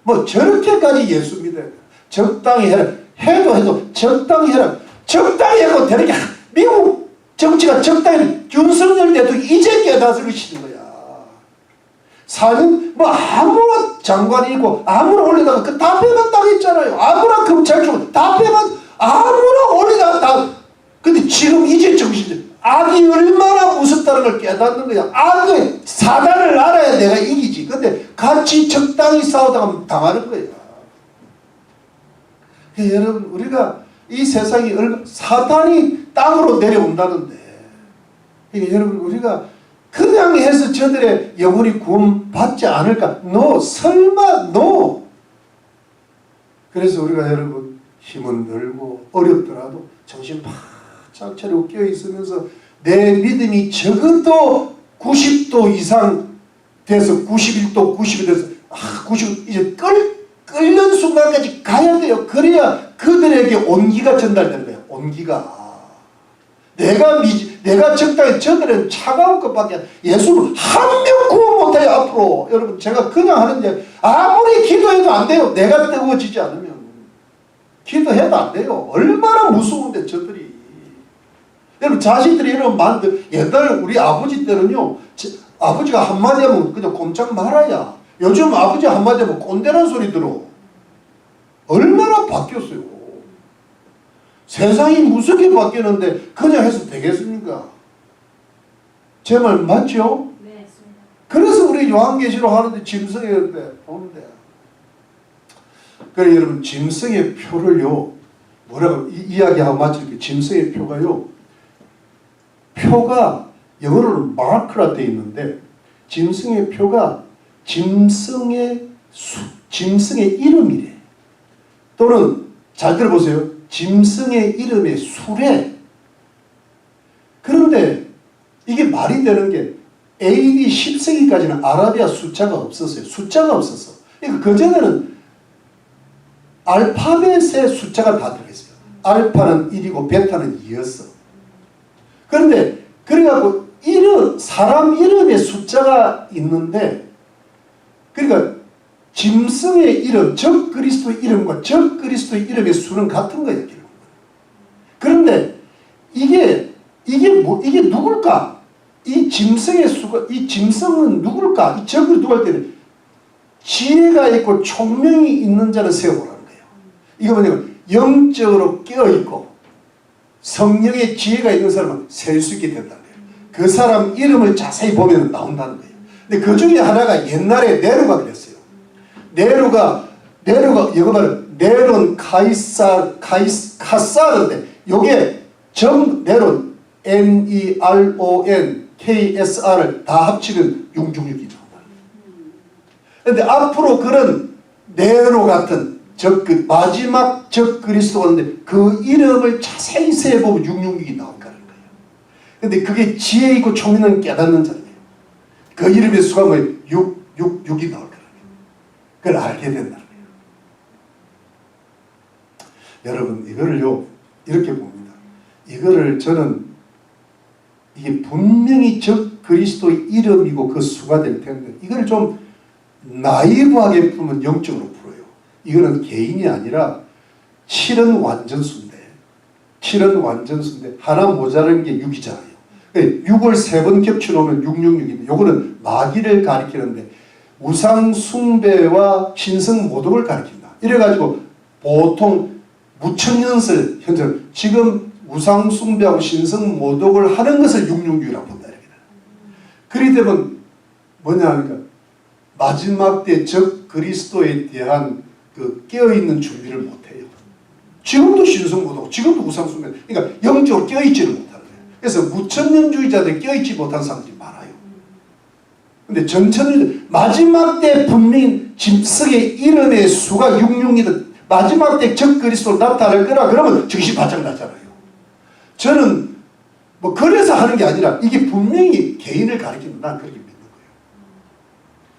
뭐 저렇게까지 예수 믿어야 돼. 적당히 해라. 해도 적당히 해라. 적당히 하고 되는 게 미국 정치가 적당히 윤석열 대통령이 이제 깨닫을 것이는 거야. 사는 뭐 아무나 장관이 있고 아무나 올리다가 그 다 빼만 당했잖아요. 아무나 검찰총 다 빼만 아무나 올리다가 다. 근데 지금 이제 정신 악이 얼마나 무섭다는 걸 깨닫는 거야. 악의 사단을 알아야 내가 이기지. 근데 같이 적당히 싸우다가 당하는 거야. 여러분 우리가 이 세상이 사단이 땅으로 내려온다는데 여러분 우리가 그냥 해서 저들의 영혼이 구원받지 않을까? 설마 그래서 우리가 여러분 힘은 들고 어렵더라도 정신 바짝 차리고 깨어있으면서 내 믿음이 적어도 90도 이상 돼서 91도 90이 돼서 90 이제 끓는 순간까지 가야 돼요. 그래야 그들에게 온기가 전달되는 거예요. 온기가. 내가 적당히 저들은 차가운 것밖에 예수는 한 명 구원 못해요. 앞으로 여러분 제가 그냥 하는데 아무리 기도해도 안 돼요. 내가 뜨거워지지 않으면 기도해도 안 돼요. 얼마나 무서운데 저들이. 여러분 자식들이 이런 만들 옛날 우리 아버지 때는요 아버지가 한마디 하면 그냥 꼼짝 말아야. 요즘 아버지 한마디 하면 꼰대란 소리 들어. 얼마나 바뀌었어요. 세상이 무섭게 바뀌었는데 그냥 해서 되겠습니까? 제 말 맞죠? 네, 맞습니다. 그래서 우리 요한계시록 하는데 짐승의 보는데 그래 여러분 짐승의 표를요 뭐라고 이야기하고 마칠게요. 짐승의 표가요 표가 영어로는 마크라 되어 있는데 짐승의 표가 짐승의 이름이래. 또는 잘 들어보세요. 짐승의 이름의 수레. 그런데 이게 말이 되는 게 AD 10세기까지는 아라비아 숫자가 없었어요. 숫자가 없었어. 그러니까 그전에는 알파벳의 숫자가 다 들어있어요. 알파는 1이고 베타는 2였어. 그런데 그래갖고 사람 이름의 숫자가 있는데 그러니까 짐승의 이름, 적 그리스도의 이름과 적 그리스도의 이름의 수는 같은 거예요. 그런데 이게 누굴까? 이 짐승의 수가, 이 짐승은 누굴까? 이 적을 누구 할 때는 지혜가 있고 총명이 있는 자는 세워보라는 거예요. 이거 뭐냐면 영적으로 깨어있고 성령의 지혜가 있는 사람은 셀 수 있게 된다는 거예요. 그 사람 이름을 자세히 보면 나온다는 거예요. 근데 그 중에 하나가 옛날에 네로가 그랬어요. 네로가 이거 봐요. 네론 카사르인데 요게 네론 NERON KSR을 다 합치면 666이 나와요. 근데 앞으로 그런 네로 같은 그 마지막 적그리스도가 있는데 그 이름을 자세히 세보면 666이 나온다는 거예요. 근데 그게 지혜 있고 총명한 깨닫는 자예요. 그 이름의 수가 뭐 666이 나올 거예요. 그걸 알게 된다는 거예요. 여러분 이거를요 이렇게 봅니다. 이거를 저는 이게 분명히 적그리스도의 이름이고 그 수가 될 텐데 이걸 좀 나이브하게 풀면 영적으로 풀어요. 이거는 개인이 아니라 7은 완전수인데 하나 모자란 게 6이잖아요. 6을 3번 겹쳐놓으면 666인데 요거는 마귀를 가리키는데 우상 숭배와 신성 모독을 가리킨다. 이래가지고 보통 무천년설 현재 지금 우상 숭배하고 신성 모독을 하는 것을 666이라고 본다. 그리 되면 뭐냐 하니까 마지막 때 적 그리스도에 대한 그 깨어있는 준비를 못해요. 지금도 신성 모독, 지금도 우상 숭배, 그러니까 영적으로 깨어있지를 못하는 거예요. 그래서 무천년주의자들이 깨어있지 못한 사람들이 많아요. 근데 전천년 마지막 때 분명히 짐승의 이름의 수가 666이든 마지막 때 적그리스도로 나타날 거라 그러면 정신 바짝 나잖아요. 저는 뭐 그래서 하는 게 아니라 이게 분명히 개인을 가리키는 난 그렇게 믿는 거예요.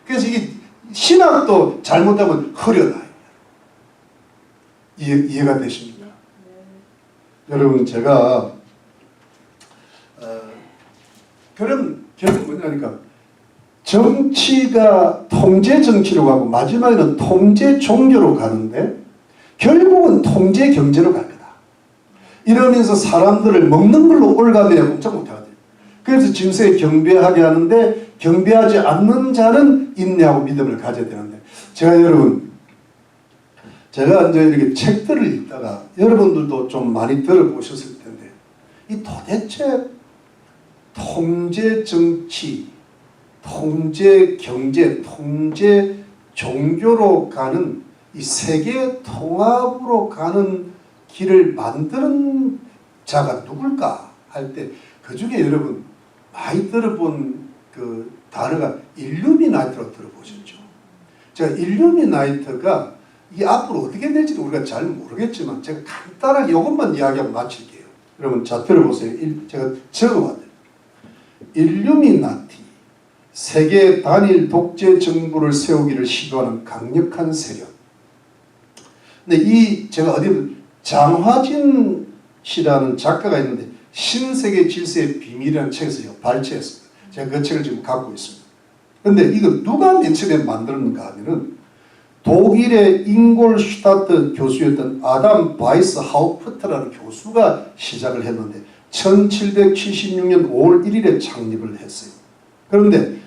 그래서 이게 신학도 잘못하면 흐려나요. 이해가 되십니까? 여러분 제가 그런 결국 뭐냐니까 정치가 통제 정치로 가고 마지막에는 통제 종교로 가는데 결국은 통제 경제로 갈 거다. 이러면서 사람들을 먹는 걸로 올가매야 꼼짝 못하거든요. 그래서 짐승에 경배하게 하는데 경배하지 않는 자는 인내하고 믿음을 가져야 되는데 제가 이제 이렇게 책들을 읽다가 여러분들도 좀 많이 들어보셨을 텐데 이 도대체 통제 정치, 통제 경제, 통제 종교로 가는 이 세계 통합으로 가는 길을 만드는 자가 누굴까 할 때 그 중에 여러분 많이 들어본 그 단어가 일루미나이트로 들어보셨죠? 제가 일루미나이트가 이게 앞으로 어떻게 될지도 우리가 잘 모르겠지만 제가 간단하게 이것만 이야기하고 마칠게요. 여러분 자 들어보세요. 제가 적어봤어요. 일루미나티 세계 단일 독재 정부를 세우기를 시도하는 강력한 세력. 근데 제가 어디 장화진 씨라는 작가가 있는데 신세계 질서의 비밀이라는 책에서 발췌했습니다. 제가 그 책을 지금 갖고 있습니다. 근데 이거 누가 맨 처음에 만들었는가 하면은 독일의 잉골슈타트 교수였던 아담 바이스 하우프트라는 교수가 시작을 했는데 1776년 5월 1일에 창립을 했어요. 그런데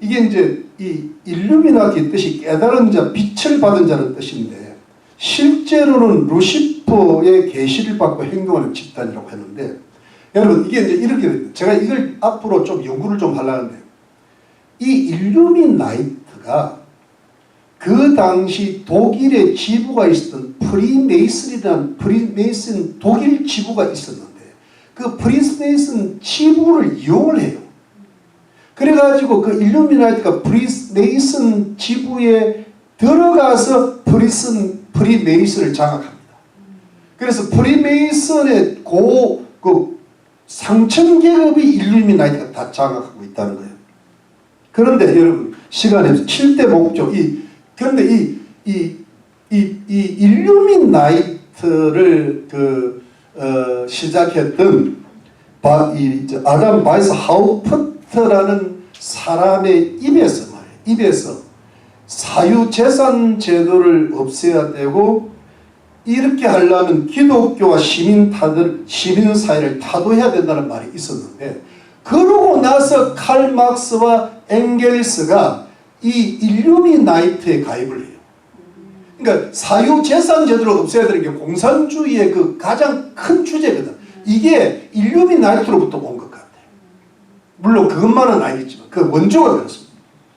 이게 이제 이 일루미나티 뜻이 깨달은 자, 빛을 받은 자는 뜻인데 실제로는 루시퍼의 계시를 받고 행동하는 집단이라고 했는데 여러분 이게 이제 이렇게 됩니다. 제가 이걸 앞으로 좀 연구를 좀 하려는데 이 일루미나이트가 그 당시 독일의 지부가 있었던 프리메이슨 독일 지부가 있었는데 그 프리메이슨 지부를 이용을 해요. 그래가지고 그 일루미나이트가 프리메이슨 지부에 들어가서 프리메이슨을 장악합니다. 그래서 프리메이슨의 그 상층 계급이 일루미나이트가 다 장악하고 있다는 거예요. 그런데 여러분 시간이 없어 7대 목적 그런데 이 일루미나이트를 시작했던 아담 바이스 하우프트라는 사람의 입에서 사유재산 제도를 없애야 되고 이렇게 하려면 기독교와 시민 사회를 타도해야 된다는 말이 있었는데 그러고 나서 칼 막스와 엥겔스가 이 일루미나이트에 가입을 해요. 그러니까 사유재산 제도를 없애야 되는 게 공산주의의 그 가장 큰 주제거든. 이게 일루미나이트로부터 온 것 같아요. 물론 그것만은 아니겠지만 그 원조가 그렇습니다.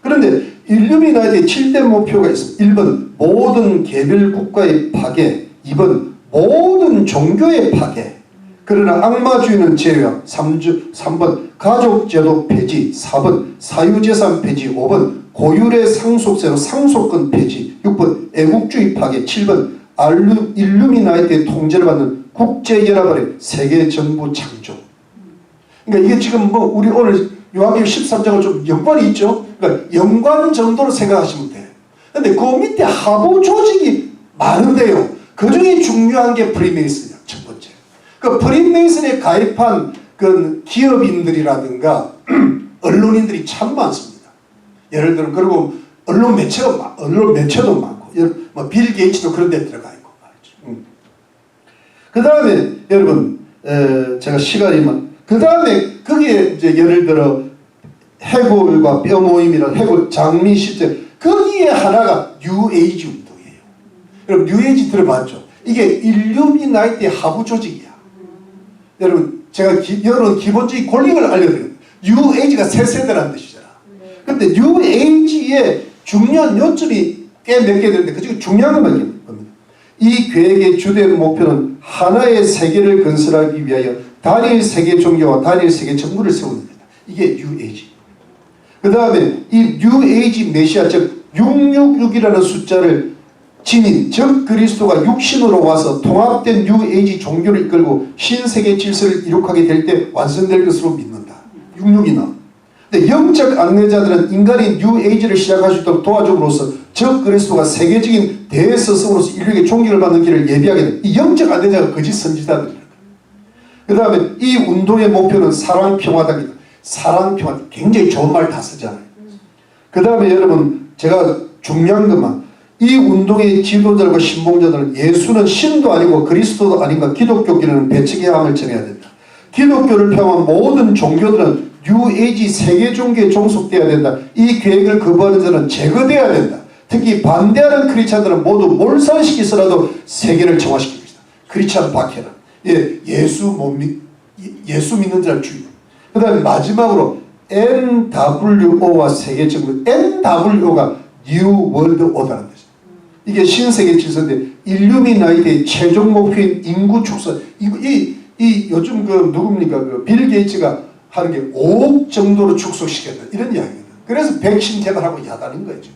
그런데 일루미나티의 7대 목표가 있습니다. 1번 모든 개별 국가의 파괴, 2번 모든 종교의 파괴, 그러나 악마주의는 제외함. 3번 가족제도 폐지, 4번 사유재산 폐지, 5번 고율의 상속세로 상속권 폐지, 6번 애국주의 파괴, 7번 일루미나티의 통제를 받는 국제연합의 세계정부 창조. 그러니까 이게 지금 뭐 우리 오늘 요한계시록 13장은 좀 연관이 있죠. 그러니까 연관 정도로 생각하시면 돼요. 근데 그 밑에 하부 조직이 많은데요. 그 중에 중요한 게 프리메이슨이야. 첫 번째. 그 프리메이슨에 가입한 그 기업인들이라든가 언론인들이 참 많습니다. 예를 들어 그리고 언론 매체도 많고, 뭐 빌 게이츠도 그런 데 들어가 있고 말이죠. 그 다음에 여러분 제가 시간이면 그 다음에 거기에 이제 예를 들어 해골과 뼈 모임이라는 해골 장미 시대, 거기에 하나가 뉴에이지 운동이에요. 여러분 뉴에이지 들어봤죠? 이게 일루미나티의 하부 조직이야. 여러분 제가 여러분 기본적인 권력을 알려드립니다. 뉴에이지가 새 세대라는 뜻이잖아. 근데 뉴에이지의 중요한 요점이 꽤 몇 개 되는데 그 중에 중요한 것만 겁니다. 이 계획의 주된 목표는 하나의 세계를 건설하기 위하여 단일 세계 종교와 단일 세계 정부를 세우는 겁니다. 이게 뉴에이지. 그 다음에 이 뉴에이지 메시아, 즉 666이라는 숫자를 지닌 즉 그리스도가 육신으로 와서 통합된 뉴에이지 종교를 이끌고 신세계 질서를 이룩하게 될 때 완성될 것으로 믿는다. 66이나. 근데 영적 안내자들은 인간이 뉴에이지를 시작할 수 있도록 도와줌으로써 즉 그리스도가 세계적인 대스승으로서 인류에게 존경을 받는 길을 예비하게 돼. 이 영적 안내자가 거짓 선지자들이에요. 그 다음에 이 운동의 목표는 사랑평화다. 사랑평화, 굉장히 좋은 말 다 쓰잖아요. 그 다음에 여러분 제가 중요한 것만, 이 운동의 지도자들과 신봉자들은 예수는 신도 아니고 그리스도도 아닌가 기독교끼리는 배척해야 함을 전해야 된다. 기독교를 포함한 모든 종교들은 뉴에이지 세계 종교에 종속되어야 된다. 이 계획을 거부하는 자는 제거되어야 된다. 특히 반대하는 크리스찬들은 모두 몰살시키서라도 세계를 정화시킵니다. 크리스찬 박해라. 예수 믿는 자를 죽이고. 그 다음에 마지막으로 NWO와 세계정부. NWO가 New World Order라는 뜻이에요. 이게 신세계 질서인데 일루미나티의 최종 목표인 인구 축소. 이 요즘 그 누굽니까? 그 빌 게이츠가 하는 게 5억 정도로 축소시켰다. 이런 이야기거든. 그래서 백신 개발하고 야단인 거예요. 지금.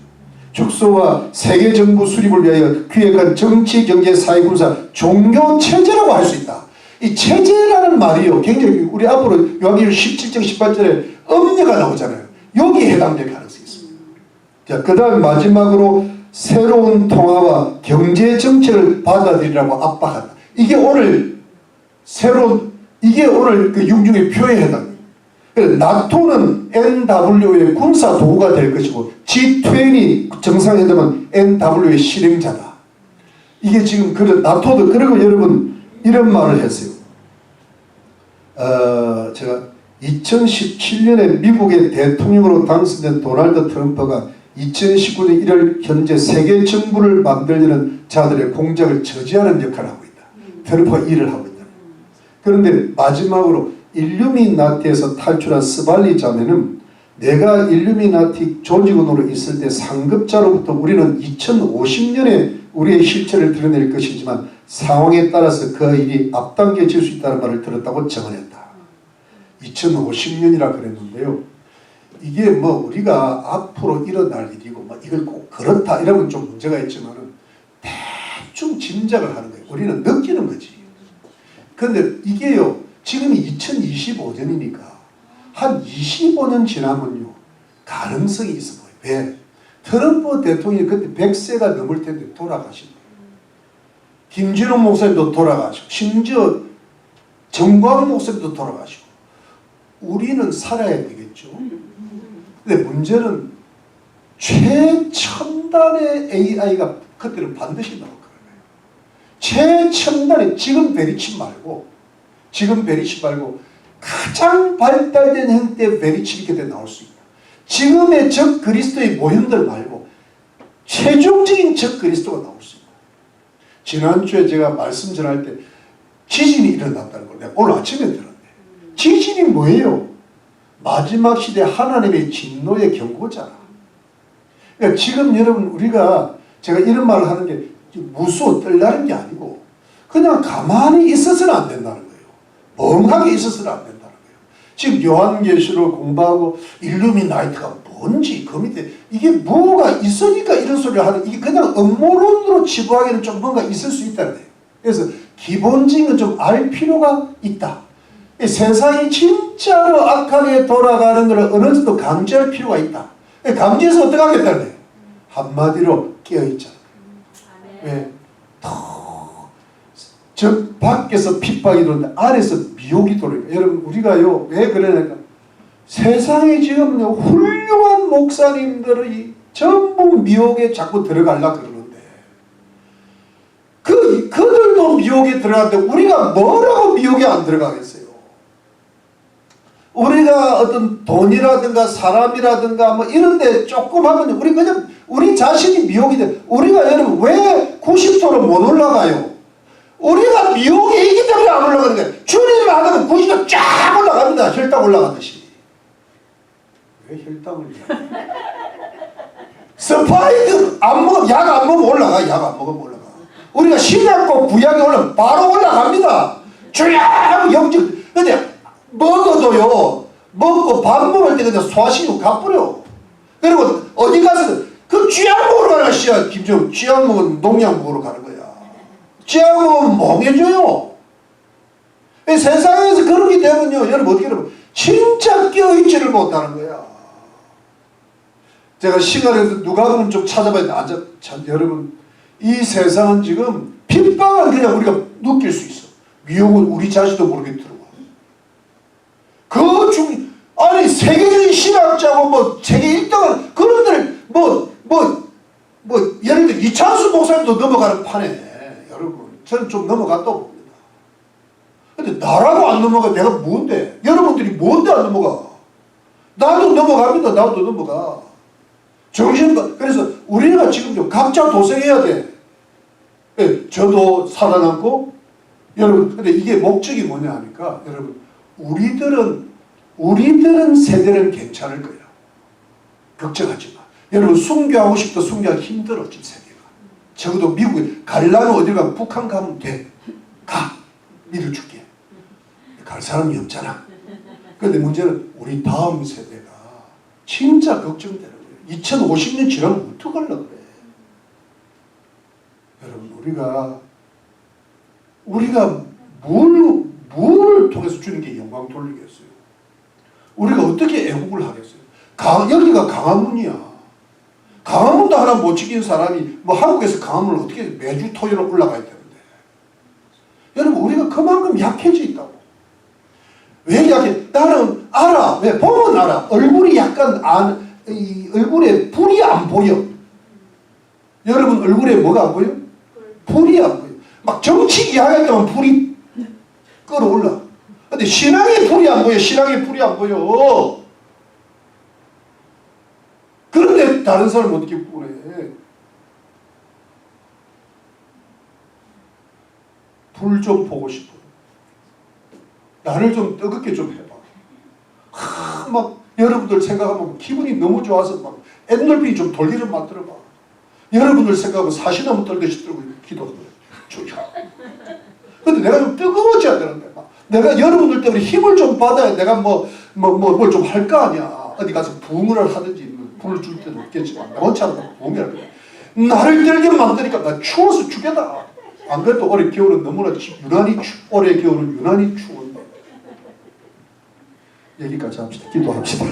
축소와 세계정부 수립을 위하여 기획한 정치, 경제, 사회, 군사, 종교 체제라고 할 수 있다. 이 체제라는 말이요. 굉장히 우리 앞으로 요한계시록 17장 18절에 음녀가 나오잖아요. 여기에 해당될 가능성이 있습니다. 자, 그 다음 마지막으로 새로운 통화와 경제 정책을 받아들이라고 압박한다. 이게 오늘 그 육중의 표에 해당합니다. 나토는 NW의 군사 도구가 될 것이고 G20 정상회담은 NW의 실행자다. 이게 지금 나토도 그리고 여러분 이런 말을 했어요. 제가 2017년에 미국의 대통령으로 당선된 도널드 트럼프가 2019년 1월 현재 세계 정부를 만들려는 자들의 공작을 저지하는 역할을 하고 있다. 트럼프가 일을 하고 있다. 그런데 마지막으로 일루미나티에서 탈출한 스발리 자매는 내가 일루미나티 조직원으로 있을 때 상급자로부터 우리는 2050년에 우리의 실체를 드러낼 것이지만 상황에 따라서 그 일이 앞당겨질 수 있다는 말을 들었다고 정언했다. 2050년이라 그랬는데요. 이게 뭐 우리가 앞으로 일어날 일이고 뭐 이걸 꼭 그렇다 이러면 좀 문제가 있지만은 대충 짐작을 하는 거예요. 우리는 느끼는 거지. 근데 이게요. 지금이 2025년이니까 한 25년 지나면요. 가능성이 있어 보여요. 왜? 트럼프 대통령이 그때 100세가 넘을 텐데 돌아가신 거예요. 김진호 목사님도 돌아가시고 심지어 정광 목사님도 돌아가시고 우리는 살아야 되겠죠. 근데 문제는 최첨단의 AI가 그때는 반드시 나올 거예요. 최첨단의 지금 베리칩 말고 가장 발달된 형태의 베리칩이 그때 나올 수 있다. 지금의 적 그리스도의 모형들 말고 최종적인 적 그리스도가 나올 수 있다. 지난주에 제가 말씀 전할 때 지진이 일어났다는 걸 내가 오늘 아침에 들었는데 지진이 뭐예요? 마지막 시대 하나님의 진노의 경고잖아. 그러니까 지금 여러분 우리가 제가 이런 말을 하는 게 무서워 떨다는 게 아니고 그냥 가만히 있어서는 안 된다는 거예요. 멍하게 있어서는 안 된다는 거예요. 지금 요한계시록 공부하고 일루미나이트가 뭔지 그 밑에 이게 뭐가 있으니까 이런 소리를 하는, 이게 그냥 음모론으로 치부하기는 좀 뭔가 있을 수 있다는 거예요. 그래서 기본적인 건 좀 알 필요가 있다. 세상이 진짜로 악하게 돌아가는 걸 어느 정도 감지할 필요가 있다. 감지해서 어떻게 하겠다는 거예요? 한마디로 깨어있잖아요. 왜? 저 밖에서 핍박이 들어오는데 안에서 미혹이 들어오니까. 여러분 우리가요 왜 그러냐니까 세상에 지금 훌륭한 목사님들이 전부 미혹에 자꾸 들어가려고 그러는데 그들도 미혹에 들어가는데 우리가 뭐라고 미혹에 안 들어가겠어요? 우리가 어떤 돈이라든가 사람이라든가 뭐 이런데 조금 하면 우리 그냥 우리 자신이 미혹이 돼. 우리가 여러분 왜 90도로 못 올라가요? 우리가 미혹에 있기 때문에 안 올라가는 거예요. 주님을 안 하면 90도 쫙 올라갑니다. 혈당 올라가듯이. 왜 혈당을 스파이크 안 먹으면 약 안 먹으면 올라가. 약 안 먹으면 올라가. 우리가 신약과 구약에 올라가면 바로 올라갑니다. 쫙 하면 영적. 근데 먹어도요 먹고 밥 먹을 때 그냥 소화시키고 가버려. 그리고 어디 가서 그 쥐약 먹으러 가는 시야. 김정 쥐약 먹으면 농약 먹으러 가는 거야. 쥐약 먹으면 멍해져요. 세상에서 그러기 때문에요 여러분 어떻게 여러분 진짜 깨어있지를 못하는 거야. 제가 시간에서 누가복음 좀 찾아봐야 돼. 참 여러분 이 세상은 지금 핍박은 그냥 우리가 느낄 수 있어. 미혹은 우리 자신도 모르게 들어와. 그 중 아니 세계적인 신학자고 뭐 세계 1등은 그런들 예를 들어 이찬수 목사님도 넘어가는 판에 여러분 저는 좀 넘어갔다고 봅니다. 근데 나라고 안 넘어가. 내가 뭔데? 여러분들이 뭔데 안 넘어가? 나도 넘어갑니다. 나도 넘어가. 그래서 우리가 지금 좀 각자 도생해야 돼. 저도 살아남고 여러분 근데 이게 목적이 뭐냐 하니까 여러분 우리들은 세대는 괜찮을 거야. 걱정하지 마. 여러분 순교하고 싶다. 순교하기 힘들어 지금 세계가. 적어도 미국에 가려면 어디 가면 북한 가면 돼. 가. 믿어줄게. 갈 사람이 없잖아. 그런데 문제는 우리 다음 세대가 진짜 걱정되는 거예요. 2050년 지나면 어떡하려고 그래. 여러분 우리가 뭘 통해서 주님께 영광 돌리겠어요? 우리가 어떻게 애국을 하겠어요? 여기가 강화문이야. 강화문도 하나 못 지킨 사람이 뭐 한국에서 강화문을 어떻게 매주 토요일 올라가야 되는데. 여러분 우리가 그만큼 약해져 있다고. 왜 약해? 나는 알아. 왜? 보면 알아. 얼굴이 약간 얼굴에 불이 안 보여. 여러분 얼굴에 뭐가 안 보여? 불이 안 보여. 막 정치 이야기할 때만 불이 끌어올라. 근데 신앙의 불이 안 보여. 신앙의 불이 안 보여. 그런데 다른 사람 어떻게 구원해? 불 좀 보고 싶어. 나를 좀 뜨겁게 좀 해봐. 막 여러분들 생각하면 기분이 너무 좋아서 막 엔돌핀이 좀 돌게 좀 만들어봐. 여러분들 생각하면 사시 한번 떨듯이 들고 기도하는 거야. 근데 내가 좀 뜨거워져야 되는데 내가 여러분들 때문에 힘을 좀 받아야 내가 뭘 좀 할 거 아니야. 어디 가서 부흥을 하든지 불을 줄 때도 있겠지만 나 혼자 하면 부흥을 할 거야. 나를 들게 만드니까 나 추워서 죽겠다. 안 그래도 올해 겨울은 너무나 올해 겨울은 유난히 추운데. 여기까지 합시다. 기도합시다.